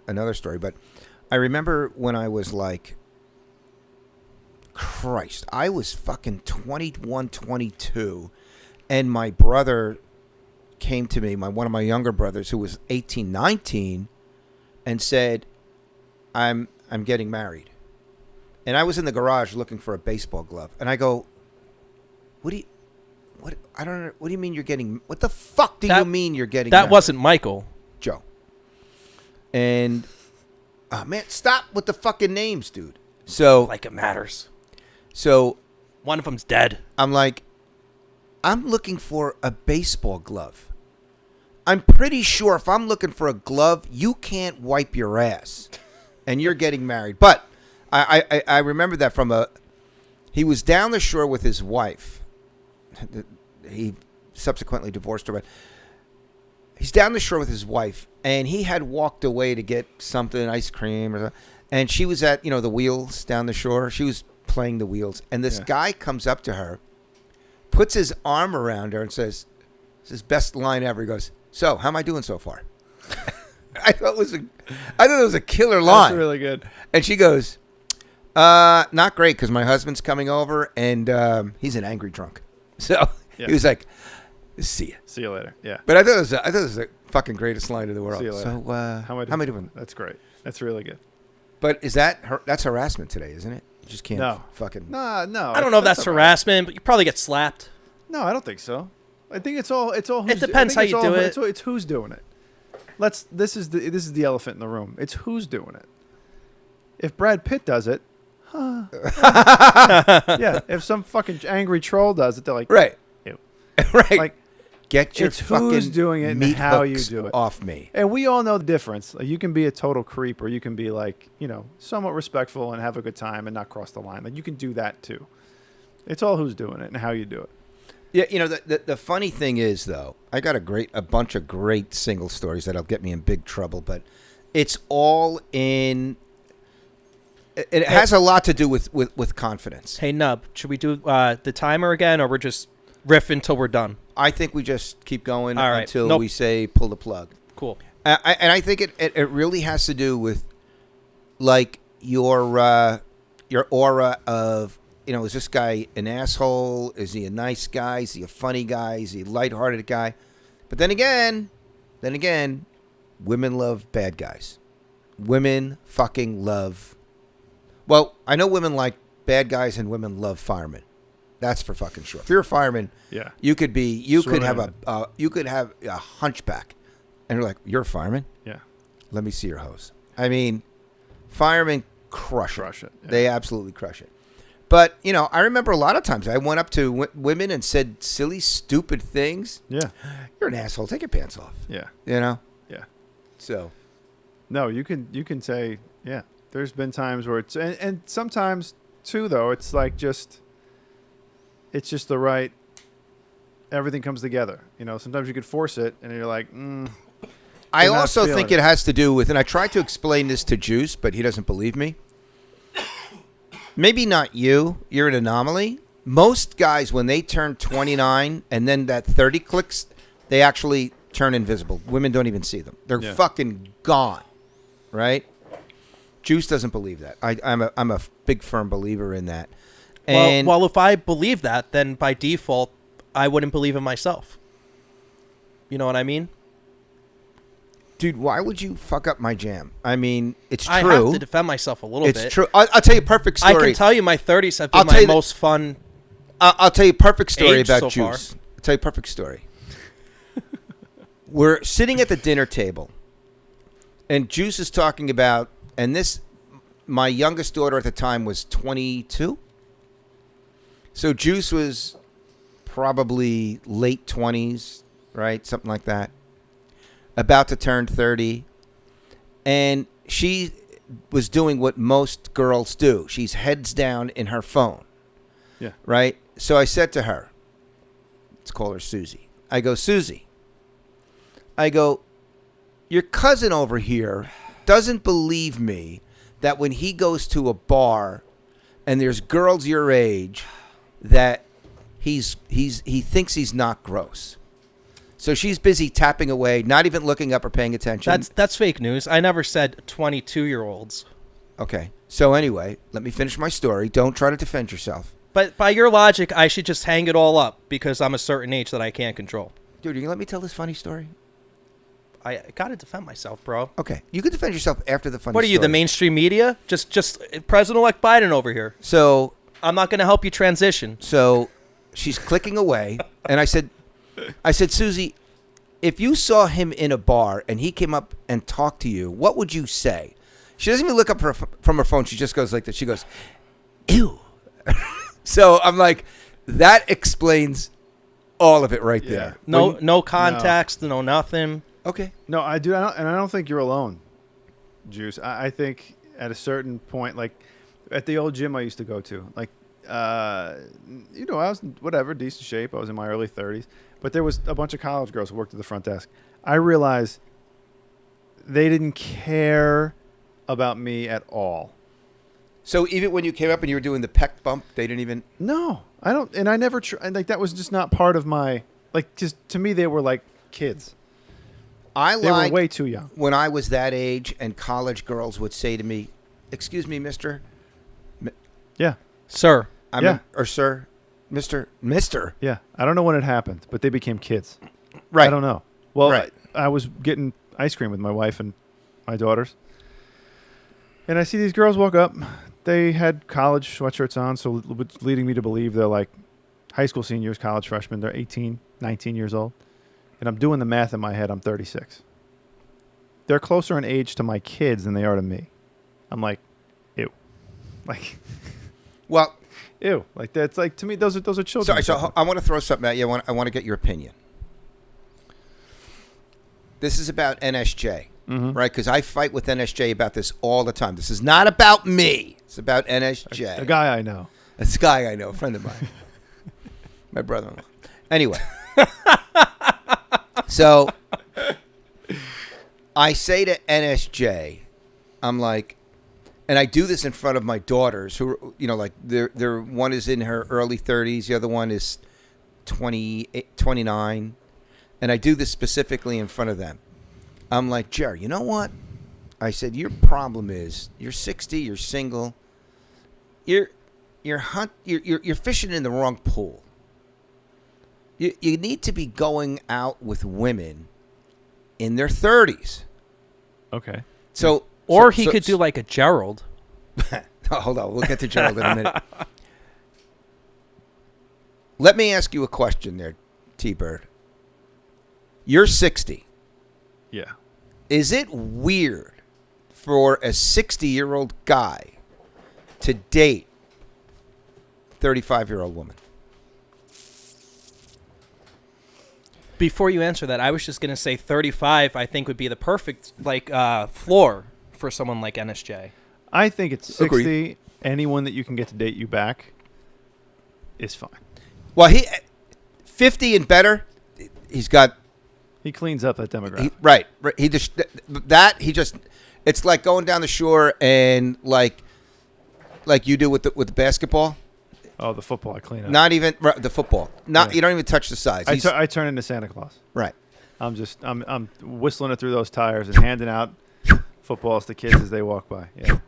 another story. But I remember when I was Christ, I was fucking 21, 22, and my brother came to me, one of my younger brothers who was 18, 19, and said, I'm getting married. And I was in the garage looking for a baseball glove. And I go, what do you mean you're getting, what the fuck do you mean you're getting married? That wasn't Michael. Joe. And, oh man, stop with the fucking names, dude. So. Like it matters. So. One of them's dead. I'm like, I'm looking for a baseball glove. I'm pretty sure if I'm looking for a glove, you can't wipe your ass. And you're getting married. But I remember that he was down the shore with his wife. He subsequently divorced her, but he's down the shore with his wife, and he had walked away to get something, ice cream, or something, and she was at, the wheels down the shore. She was playing the wheels, and this guy comes up to her, puts his arm around her, and says, "This is best line ever." He goes, "So, how am I doing so far?" I thought it was a killer line. That's really good. And she goes, "Not great, because my husband's coming over, and he's an angry drunk." So he was like, "See ya. See you later." Yeah. But I thought it was the fucking greatest line in the world. See you later. So how am I doing? That's great. That's really good. But that's harassment today, isn't it? You just can't fucking. No. I don't know if that's harassment, but you probably get slapped. No, I don't think so. I think it's all. It depends how you do it. It's who's doing it. This is the elephant in the room. It's who's doing it. If Brad Pitt does it, yeah. If some fucking angry troll does it, they're like, right, ew. Right. Like, get your it's fucking who's doing it and meat how you hooks do it off me. And we all know the difference. Like, you can be a total creep, or you can be like, somewhat respectful and have a good time and not cross the line. Like, you can do that too. It's all who's doing it and how you do it. Yeah, the funny thing is, though, I got a bunch of great single stories that'll get me in big trouble, but it's all in. It has a lot to do with confidence. Hey, Nub, should we do the timer again, or we're just riff until we're done? I think we just keep going All right. until we say pull the plug. Cool. And I think it really has to do with, like, your aura of, is this guy an asshole? Is he a nice guy? Is he a funny guy? Is he a lighthearted guy? But then again, women love bad guys. Women fucking love. Well, I know women like bad guys and women love firemen. That's for fucking sure. If you're a fireman, you could have a hunchback, and you're like, "You're a fireman? Yeah. Let me see your hose." I mean, firemen crush it. Yeah. They absolutely crush it. But, I remember a lot of times I went up to women and said silly, stupid things. Yeah. "You're an asshole. Take your pants off." Yeah. Yeah. So. No, you can say, yeah. There's been times where and sometimes too, though, it's like it's just the right, everything comes together. Sometimes you could force it and you're like, I also think it has to do with, and I tried to explain this to Juice, but he doesn't believe me. Maybe not you. You're an anomaly. Most guys, when they turn 29 and then that 30 clicks, they actually turn invisible. Women don't even see them. They're fucking gone, right? Juice doesn't believe that. I'm a big firm believer in that. And well, if I believe that, then by default, I wouldn't believe in myself. You know what I mean? Dude, why would you fuck up my jam? I mean, it's true. I have to defend myself a little bit. It's true. I'll tell you a perfect story. I can tell you my 30s have been my most fun. I'll tell you a perfect story about so Juice. far. I'll tell you a perfect story. We're sitting at the dinner table, and Juice is talking about, and my youngest daughter at the time was 22. So Juice was probably late 20s, right? Something like that. About to turn 30. And she was doing what most girls do. She's heads down in her phone. Yeah. Right? So I said to her, let's call her Susie. I go, "Susie, your cousin over here doesn't believe me that when he goes to a bar and there's girls your age that he thinks he's not gross." So she's busy tapping away, not even looking up or paying attention. That's fake news. I never said 22-year-olds. Okay. So anyway, let me finish my story. Don't try to defend yourself. But by your logic, I should just hang it all up because I'm a certain age that I can't control. Dude, are you going to let me tell this funny story? I got to defend myself, bro. Okay, you can defend yourself after the funny What are you, the story. mainstream media? Just President-elect Biden over here. So I'm not going to help you transition. So she's clicking away, and I said, Susie, if you saw him in a bar and he came up and talked to you, what would you say? She doesn't even look up from her phone. She just goes like this. She goes, ew. So I'm like, that explains all of it right there. No context, no nothing. Okay. No, I do, and I don't think you're alone, Juice. I think at a certain point, like at the old gym I used to go to, like, I was in decent shape. I was in my early 30s, but there was a bunch of college girls who worked at the front desk. I realized they didn't care about me at all. So even when you came up and you were doing the pec bump, they didn't even. No, I don't, and I never like that was just not part of my just to me they were like kids. They were way too young. When I was that age and college girls would say to me, "Excuse me, mister." Yeah. Sir. Or sir. Mister. Yeah. I don't know when it happened, but they became kids. Right. I don't know. Well, right. I was getting ice cream with my wife and my daughters. And I see these girls walk up. They had college sweatshirts on, so it's leading me to believe they're like high school seniors, college freshmen. They're 18, 19 years old. And I'm doing the math in my head. I'm 36. They're closer in age to my kids than they are to me. I'm like, ew. Like, well, ew. Like, that's like, to me, those are children. Sorry, so I want to throw something at you. I want to get your opinion. This is about NSJ, right? Because I fight with NSJ about this all the time. This is not about me. It's about NSJ. A guy I know. It's a guy I know, a friend of mine. My brother-in-law. Anyway. So I say to NSJ, I'm like, and I do this in front of my daughters who, like they're one is in her early 30s. The other one is 29. And I do this specifically in front of them. I'm like, Jerry, you know what? I said, your problem is you're 60, you're single. You're fishing in the wrong pool. You need to be going out with women in their 30s. Okay. He could do like a Gerald. Hold on. We'll get to Gerald in a minute. Let me ask you a question there, T-Bird. You're 60. Yeah. Is it weird for a 60-year-old guy to date a 35-year-old woman? Before you answer that, I was just going to say 35, I think, would be the perfect floor for someone like NSJ. I think it's 60. Agreed. Anyone that you can get to date you back is fine. Well, 50 and better, he cleans up that demographic. Right. It's like going down the shore and like you do with the basketball. Oh, the football I clean up. Not even the football. You don't even touch the sides. I turn into Santa Claus. Right. I'm whistling it through those tires and handing out footballs to kids as they walk by. Yeah.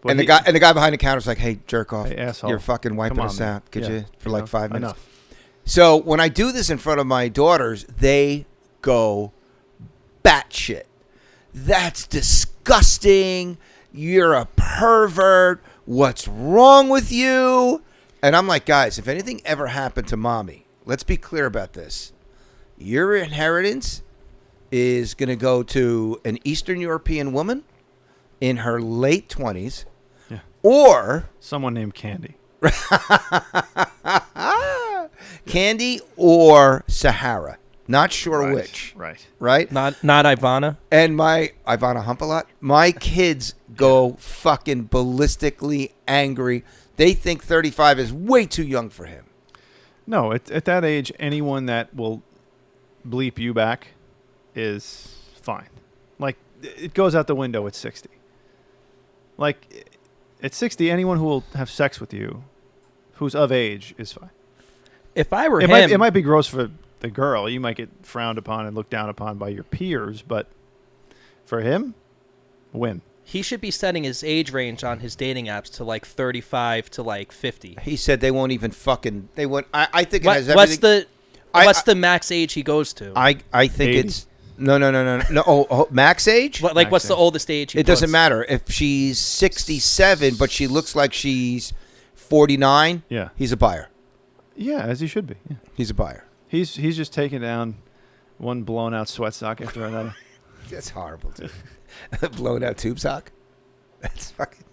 But the guy behind the counter's like, "Hey, jerk off! Hey, asshole. You're fucking wiping us man. out. Could you for like 5 minutes?" Enough. So when I do this in front of my daughters, they go batshit. That's disgusting. You're a pervert. What's wrong with you? And I'm like, guys, if anything ever happened to mommy, let's be clear about this. Your inheritance is going to go to an Eastern European woman in her late 20s, or someone named Candy. Candy or Sahara. Not sure which. Right? Not Ivana. And my Ivana Humpalot. My kids go fucking ballistically angry. They think 35 is way too young for him. No, at that age, anyone that will bleep you back is fine. Like, it goes out the window at 60. Like, at 60, anyone who will have sex with you who's of age is fine. If I were him... it might be gross for the girl. You might get frowned upon and looked down upon by your peers, but for him, win. He should be setting his age range on his dating apps to like 35 to like 50. He said they won't even fucking... They won't... I think it has everything... What's the max age he goes to? I think 80? it's... No. Oh, max age? Like, Max what's the age. oldest age? It doesn't matter. If she's 67, but she looks like she's 49, Yeah. he's a buyer. Yeah, as he should be. Yeah. He's a buyer. He's just taking down one blown out sweat sock after another. That's horrible, dude. Blown out tube sock? That's fucking...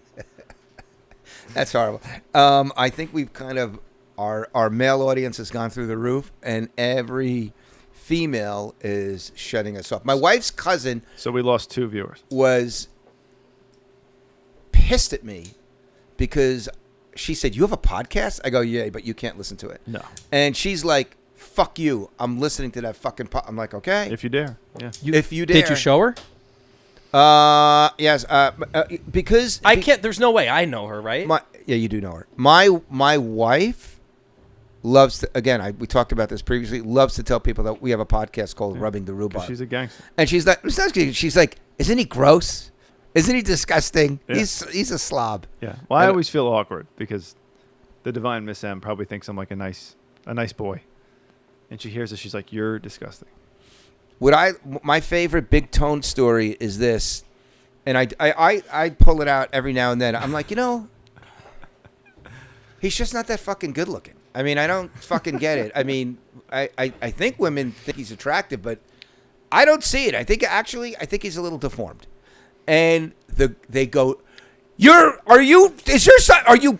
That's horrible. I think we've kind of... Our male audience has gone through the roof, and every female is shutting us off. My wife's cousin So we lost 2 viewers. was pissed at me because she said, "You have a podcast?" I go, "Yeah, but you can't listen to it." No. And she's like, "Fuck you. I'm listening to that fucking I'm like, "Okay. If you dare. Yeah. If you dare." Did you show her? Yes, because I can't. There's no way I know her, right? yeah, you do know her. My wife loves to, again, we talked about this previously, loves to tell people that we have a podcast called Rubbing the 'Cause Rhubarb. she's a gangster. And she's like, she's like, "Isn't he gross? Isn't he disgusting? Yeah. He's a slob." Yeah. Well, I And- always feel awkward because the divine Miss M probably thinks I'm like a nice boy. And she hears it, she's like, "You're disgusting." My favorite big tone story is this, and I pull it out every now and then. I'm like, he's just not that fucking good looking. I mean, I don't fucking get it. I mean, I think women think he's attractive, but I don't see it. I think he's a little deformed. And they go, are you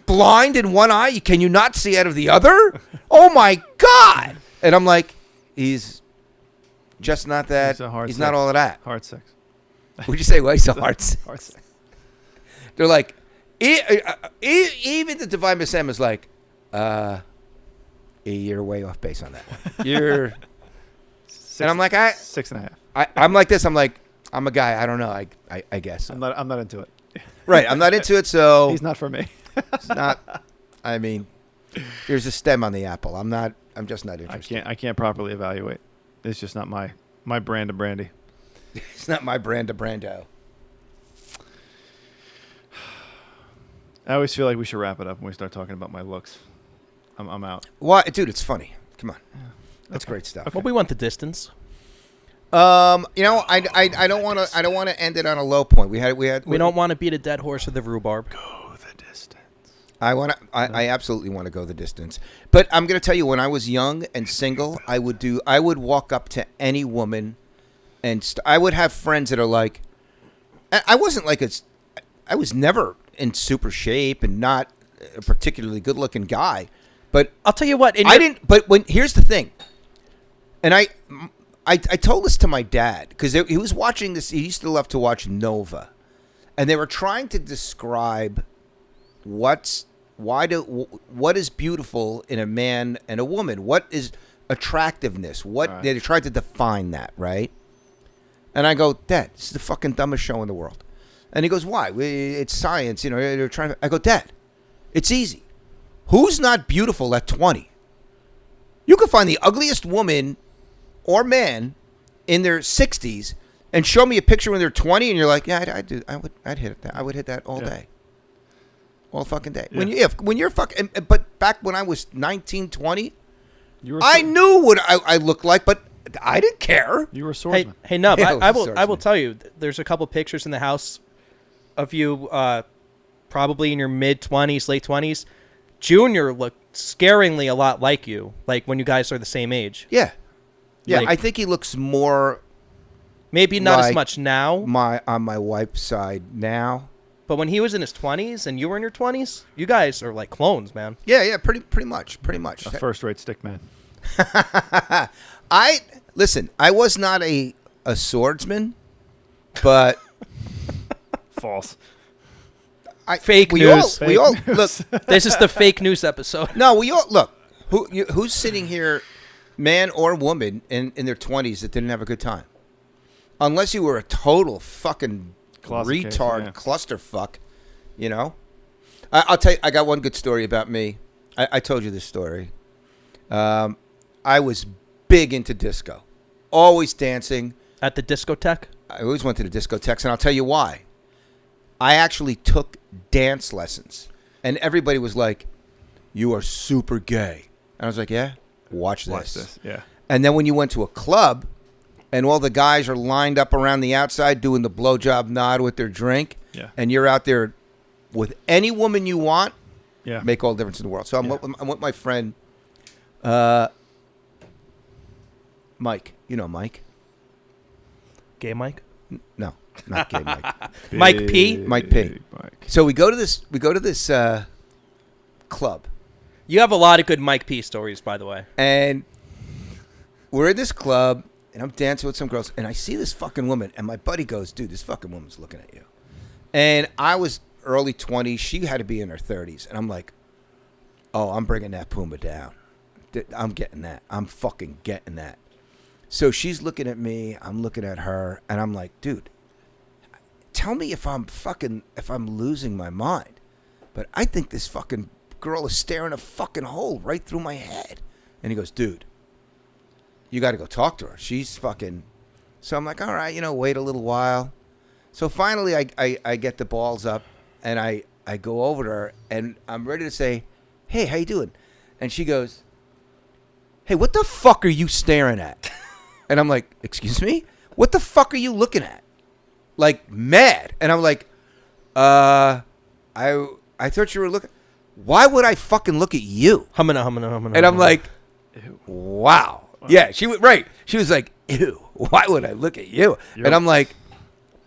blind in one eye? Can you not see out of the other? Oh my God. And I'm like, he's just not that. He's not all of that. Hard sex. Would you say, well, he's a hard sex? Hard sex. They're like, even the Divine Miss M is like, you're way off base on that one. You're, and I'm like, 6.5. I'm like this. I'm like, I'm a guy. I don't know. I guess. I'm not into it. Right. I'm not into it. So He's not for me. it's not. I mean, there's a stem on the apple. I'm just not interested. I can't properly evaluate. It's just not my brand of brandy. It's not my brand of brando. I always feel like we should wrap it up when we start talking about my looks. I'm out. Why, dude? It's funny. Come on. That's great stuff. Well, we want the distance. I don't want to end it on a low point. We don't want to beat a dead horse with the rhubarb. Go the distance. I absolutely want to go the distance. But I'm going to tell you, when I was young and single, I would walk up to any woman, and I would have friends that are like, I wasn't like I was never in super shape and not a particularly good looking guy, but I'll tell you what. But here's the thing, and I told this to my dad because he was watching this. He used to love to watch Nova, and they were trying to describe what is beautiful in a man and a woman. What is attractiveness? Right. They tried to define that, right? And I go, Dad, this is the fucking dumbest show in the world. And he goes, why? It's science, They're trying to. I go, Dad, it's easy. Who's not beautiful at 20? You can find the ugliest woman or man in their 60s and show me a picture when they're 20, and you're like, yeah, I'd hit that. I would hit that all day. All fucking day. Yeah. When you're fucking, but back when I was 19, 20, I knew what I looked like, but I didn't care. You were a swordsman. Hey, Nub, Yeah, I will swordsman. tell you. There's a couple pictures in the house of you, probably in your mid 20s, late 20s. Junior looked scaringly a lot like you, like when you guys are the same age. Yeah. Yeah, Like- I think he looks more Maybe not as Like much now, on my wife's side now. but when he was in his 20s and you were in your 20s, you guys are like clones, man. Yeah, pretty much. A first-rate stick man. Listen, I was not a swordsman, but False. Fake we news. all look. This is the fake news episode. No, we all look. Who's sitting here, man or woman, in their 20s that didn't have a good time? Unless you were a total fucking Closet case, retard yeah. clusterfuck, I'll tell you. I got one good story about me. I told you this story. I was big into disco, always dancing. At the discotheque? I always went to the discotheques, and I'll tell you why. I actually took dance lessons, and everybody was like, "You are super gay," and I was like, "Yeah, watch this." Watch this. Yeah. And then when you went to a club, and all the guys are lined up around the outside doing the blowjob nod with their drink, Yeah. and you're out there with any woman you want, Yeah. make all the difference in the world. So I'm with my friend, Mike. You know Mike? Gay Mike. No, not gay Mike. Mike P? Mike P. Big Mike. So we go to this club, You have a lot of good Mike P stories, by the way. and we're at this club, and I'm dancing with some girls, and I see this fucking woman, and my buddy goes, "Dude, this fucking woman's looking at you." And I was early 20s. She had to be in her 30s, and I'm like, "Oh, I'm bringing that Puma down. I'm getting that. I'm fucking getting that." So she's looking at me, I'm looking at her, and I'm like, "Dude, tell me if I'm losing my mind. But I think this fucking girl is staring a fucking hole right through my head." And he goes, "Dude, you got to go talk to her. She's fucking..." So I'm like, "All right, wait a little while." So finally I get the balls up, and I go over to her, and I'm ready to say, "Hey, how you doing?" And she goes, "Hey, what the fuck are you staring at?" And I'm like, "Excuse me? What the fuck are you looking at?" Like, mad. And I'm like, I thought you were looking... Why would I fucking look at you? Humana. And I'm like, Ew. wow. Yeah, she was right. She was like, "Ew, why would I look at you?" And I'm like,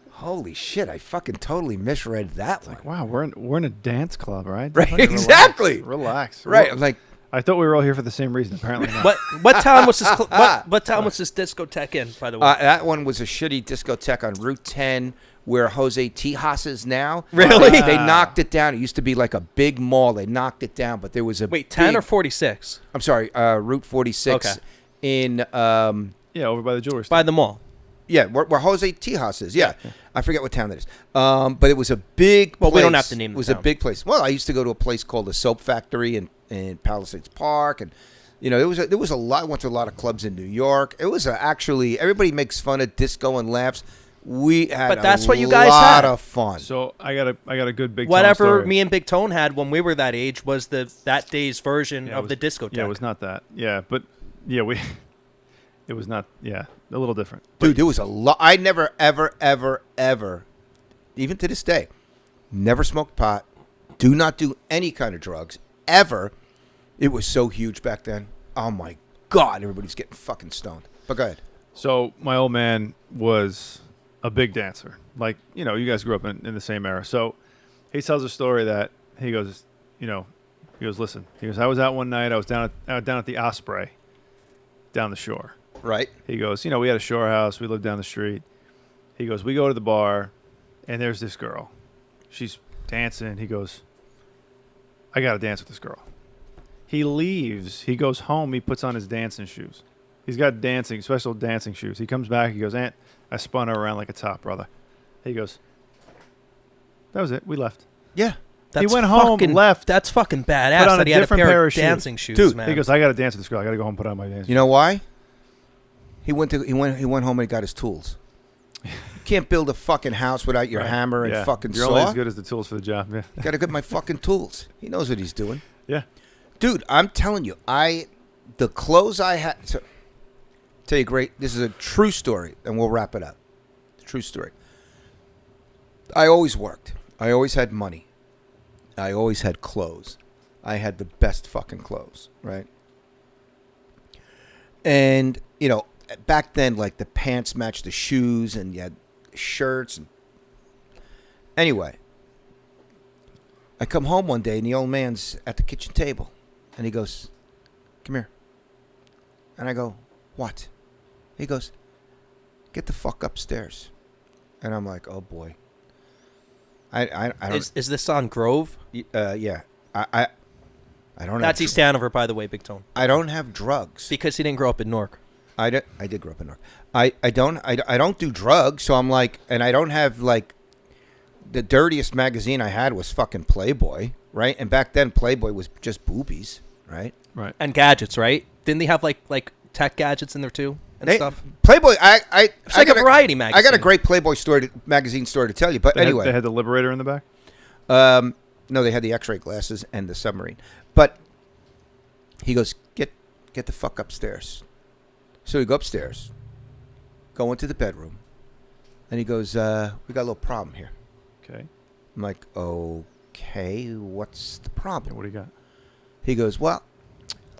holy shit, I fucking totally misread that one. Like, wow, we're in a dance club, right? Right, Fucking exactly. Relax. Right. I'm like, I thought we were all here for the same reason. Apparently not. What town was this? What town was this discotheque in? By the way, that one was a shitty discotheque on Route 10 where Jose Tejas is now. Really? They knocked it down. It used to be like a big mall. They knocked it down, but there was a 10 or 46? I'm sorry, Route 46 Okay. in Yeah, over by the jewelry store. By the mall. yeah, where Jose Tejas is. Yeah. I forget what town that is. But it was a big place. Well, we don't have to name It the was town. a big place. Well, I used to go to a place called the Soap Factory in Palisades Park, and there was a lot. I went to a lot of clubs in New York. It was actually, everybody makes fun of disco and laughs. We had But that's what you a guys lot had. of fun. So I got a good big Tom Whatever story. me and Big Tone had when we were that age was that day's version Yeah, it of was- the discotheque. Yeah, it was not that. Yeah, but yeah, it was not. Yeah, a little different. Dude, there was a lot. I never, ever, ever, ever, even to this day, never smoked pot. Do not do any kind of drugs, ever. It was so huge back then. Oh, my God. Everybody's getting fucking stoned. But go ahead. So my old man was a big dancer. Like, you guys grew up in the same era. So he tells a story that he goes, listen. He goes, I was out one night. I was down at the Osprey, down the shore. Right? He goes, we had a shore house. We lived down the street. He goes, we go to the bar, and there's this girl. She's dancing. He goes, I got to dance with this girl. He leaves. He goes home. He puts on his dancing shoes. He's got special dancing shoes. He comes back. He goes, "Aunt, I spun her around like a top, brother." He goes, that was it. We left. Yeah. He went home, left. That's fucking badass. Put on that a he had a different pair pair of of shoes. dancing shoes, Dude, man. He goes, I got to dance with this girl. I got to go home and put on my dancing shoes. You know why? He went home and he got his tools. You can't build a fucking house without your Right. hammer and Yeah. fucking You're saw. only as good as the tools for the job. Yeah. Got to get my fucking tools. He knows what he's doing. Yeah. Dude, I'm telling you, the clothes I had. So, tell you, this is a true story, and we'll wrap it up. True story. I always worked. I always had money. I always had clothes. I had the best fucking clothes, right? And, back then, like, the pants matched the shoes, and you had shirts. Anyway, I come home one day, and the old man's at the kitchen table. And he goes, "Come here." And I go, "What?" He goes, "Get the fuck upstairs." And I'm like, "Oh boy." I don't. Is this on Grove? Yeah. I don't. That's have, East Hanover, by the way, Big Tone. I don't have drugs. Because he didn't grow up in Newark. I did grow up in Newark. I don't do drugs. So I'm like, and I don't have like. The dirtiest magazine I had was fucking Playboy, right? And back then Playboy was just boobies, right? Right. And gadgets, right? Didn't they have like tech gadgets in there too and stuff? Playboy, It's like a variety magazine. I got a great Playboy magazine story to tell you, but anyway. They had the Liberator in the back? No, they had the X-ray glasses and the submarine. But he goes, get the fuck upstairs. So we go upstairs. go into the bedroom, and he goes, "We got a little problem here." Okay. I'm like, "Okay, what's the problem?" Yeah, what do you got? He goes, "Well,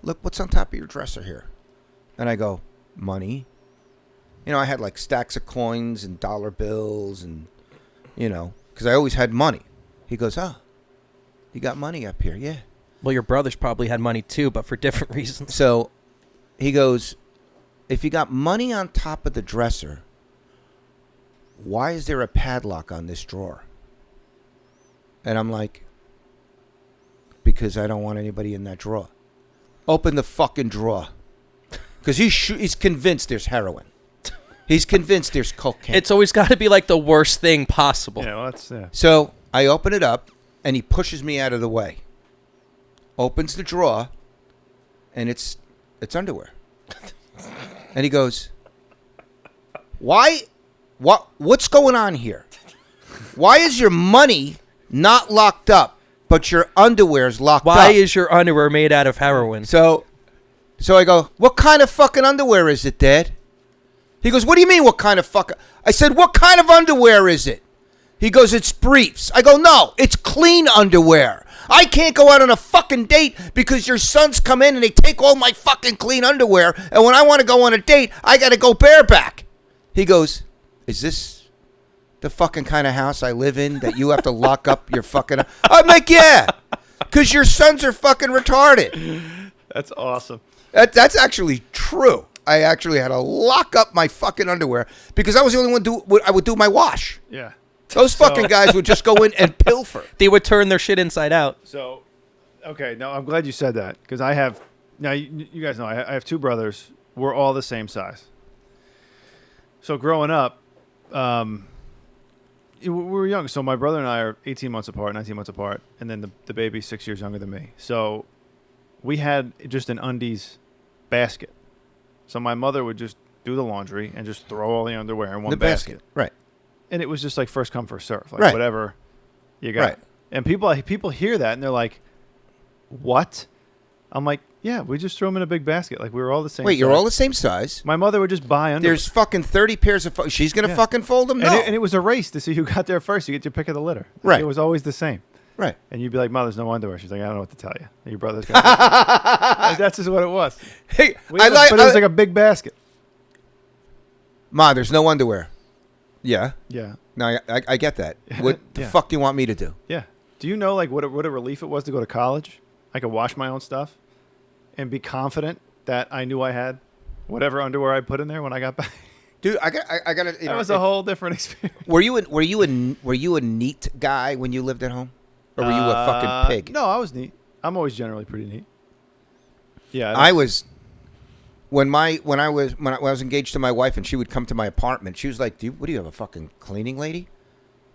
look, what's on top of your dresser here?" And I go, "Money." You know, I had like stacks of coins and dollar bills and, you know, because I always had money. He goes, "Oh, you got money up here?" "Yeah." Well, your brothers probably had money too, but for different reasons. So he goes, "If you got money on top of the dresser, why is there a padlock on this drawer?" And I'm like, "Because I don't want anybody in that drawer." Open the fucking drawer. Because he's convinced there's heroin. He's convinced there's cocaine. It's always got to be like the worst thing possible. Yeah, well, that's yeah. So I open it up, and he pushes me out of the way. Opens the drawer, and it's underwear. And he goes, What's going on here? Why is your money not locked up, but your underwear's locked up?" Why is your underwear made out of heroin? So I go, "What kind of fucking underwear is it, Dad?" He goes, "What do you mean, what kind of fucking?" I said, "What kind of underwear is it?" He goes, "It's briefs." I go, "No, it's clean underwear. I can't go out on a fucking date because your sons come in and they take all my fucking clean underwear, and when I want to go on a date, I got to go bareback." He goes, "Is this the fucking kind of house I live in that you have to lock up your fucking..." I'm like, "Yeah, because your sons are fucking retarded." That's awesome. That's actually true. I actually had to lock up my fucking underwear because I was the only one I would do my wash. Yeah. Those fucking guys would just go in and pilfer. They would turn their shit inside out. So, okay, no, I'm glad you said that because I have now. You guys know I have two brothers. We're all the same size. So growing up, we were young. So my brother and I are 18 months apart, 19 months apart, and then the baby's 6 years younger than me. So we had just an undies basket. So my mother would just do the laundry and just throw all the underwear in one basket. Right. And it was just like first come, first serve. Like Right. whatever you got. Right. And people hear that and they're like, "What?" I'm like, "Yeah, we just threw them in a big basket. Like we were all the same Wait, size." you're all the same size? My mother would just buy underwear. There's fucking 30 pairs of... She's going to Yeah. fucking fold them? No. And it was a race to see who got there first. You get your pick of the litter. Right. It was always the same. Right. And you'd be like, "Mom, there's no underwear." She's like, "I don't know what to tell you. Your brother's got it." Like, that's just what it was. Hey, But it was like a big basket. Ma, there's no underwear. Yeah. Yeah. No, I get that. What the Yeah. fuck do you want me to do? Yeah. Do you know like what a relief it was to go to college? I could wash my own stuff and be confident that I knew I had whatever underwear I put in there when I got back. Dude, I got to... That was a whole different experience. Were you a neat guy when you lived at home? Or were you a fucking pig? No, I was neat. I'm always generally pretty neat. Yeah. I was... When I was engaged to my wife and she would come to my apartment, she was like, "What do you have, a fucking cleaning lady?"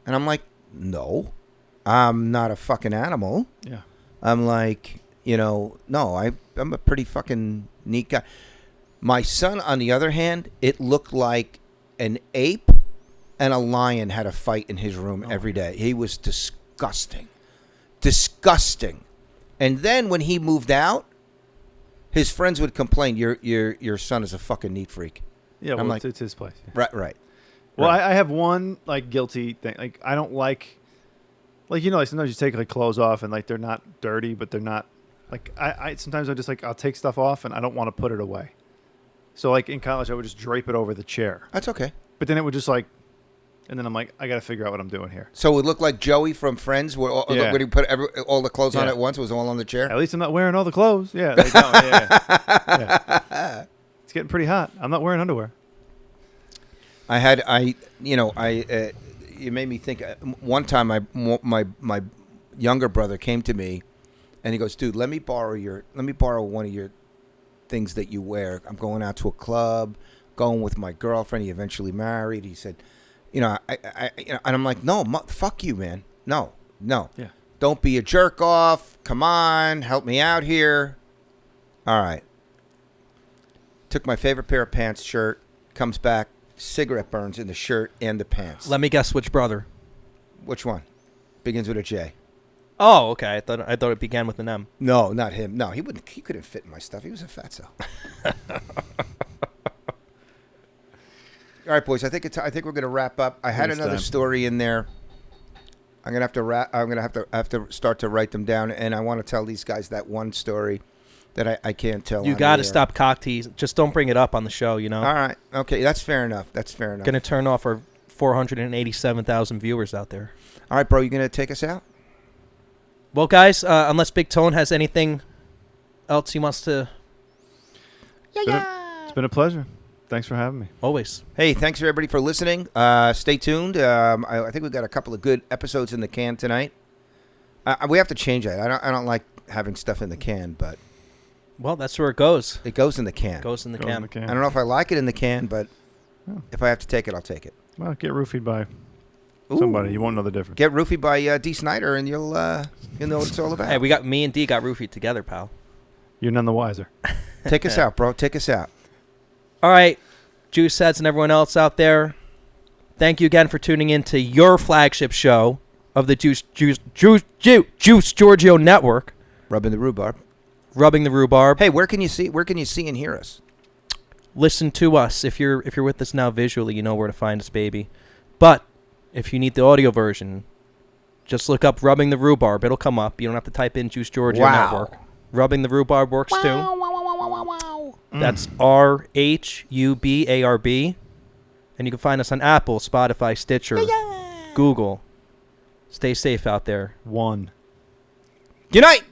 And I'm like, "No, I'm not a fucking animal." Yeah. I'm like, no, I'm a pretty fucking neat guy. My son, on the other hand, it looked like an ape and a lion had a fight in his room every day. He was disgusting. Disgusting. And then when he moved out, his friends would complain, your son is a fucking neat freak. Yeah, well, I'm like, it's his place. Yeah. Right. Well, Right. I have one like guilty thing. Like I don't like like sometimes you take like clothes off and like they're not dirty, but they're not like I sometimes I'll take stuff off and I don't want to put it away. So like in college I would just drape it over the chair. That's okay. But then it would just like and then I'm like, I got to figure out what I'm doing here. So it would look like Joey from Friends, where Yeah. when he put all the clothes on Yeah. at once, it was all on the chair. At least I'm not wearing all the clothes. Yeah. Like, no, yeah. It's getting pretty hot. I'm not wearing underwear. You made me think. One time, my younger brother came to me, and he goes, "Dude, let me borrow one of your things that you wear. I'm going out to a club, going with my girlfriend. He eventually married." He said, and I'm like, "No, fuck you, man. No. Yeah. Don't be a jerk off. Come on, help me out here." All right. Took my favorite pair of pants, shirt, comes back, cigarette burns in the shirt and the pants. Let me guess which brother. Which one? Begins with a J. Oh, okay. I thought it began with an M. No, not him. No, he couldn't fit in my stuff. He was a fatso. All right, boys. I think we're gonna wrap up. I had It's another time. story in there. I'm gonna have to I'm gonna have to start to write them down, and I want to tell these guys that one story that I can't tell. You on got the to air. stop cock teasing. Just don't bring it up on the show. You know. All right. Okay. That's fair enough. Gonna turn off our 487,000 viewers out there. All right, bro. You gonna take us out? Well, guys, unless Big Tone has anything else he wants to, It's been a pleasure. Thanks for having me. always. Hey, thanks everybody for listening. Stay tuned. I think we've got a couple of good episodes in the can tonight. We have to change that. I don't like having stuff in the can, but Well, that's where it goes. it goes in the can. Goes in the Go can. in the can. I don't know if I like it in the can, but Oh. if I have to take it, I'll take it. Well, get roofied by Ooh. somebody. You won't know the difference. Get roofied by D. Snyder, and you'll know what it's all about. Hey, me and D got roofied together, pal. You're none the wiser. Take us out, bro. Take us out. All right, Juice Heads and everyone else out there, thank you again for tuning in to your flagship show of the Juice Giorgio Network, Rubbing the rhubarb. Rubbing the Rhubarb. Hey, where can you see and hear us? Listen to us. If you're with us now visually, you know where to find us, baby. But if you need the audio version, just look up Rubbing the Rhubarb. It'll come up. You don't have to type in Juice Giorgio Wow. Network. Rubbing the Rhubarb works too. That's RHUBARB. And you can find us on Apple, Spotify, Stitcher, Google. Stay safe out there. One. Good night.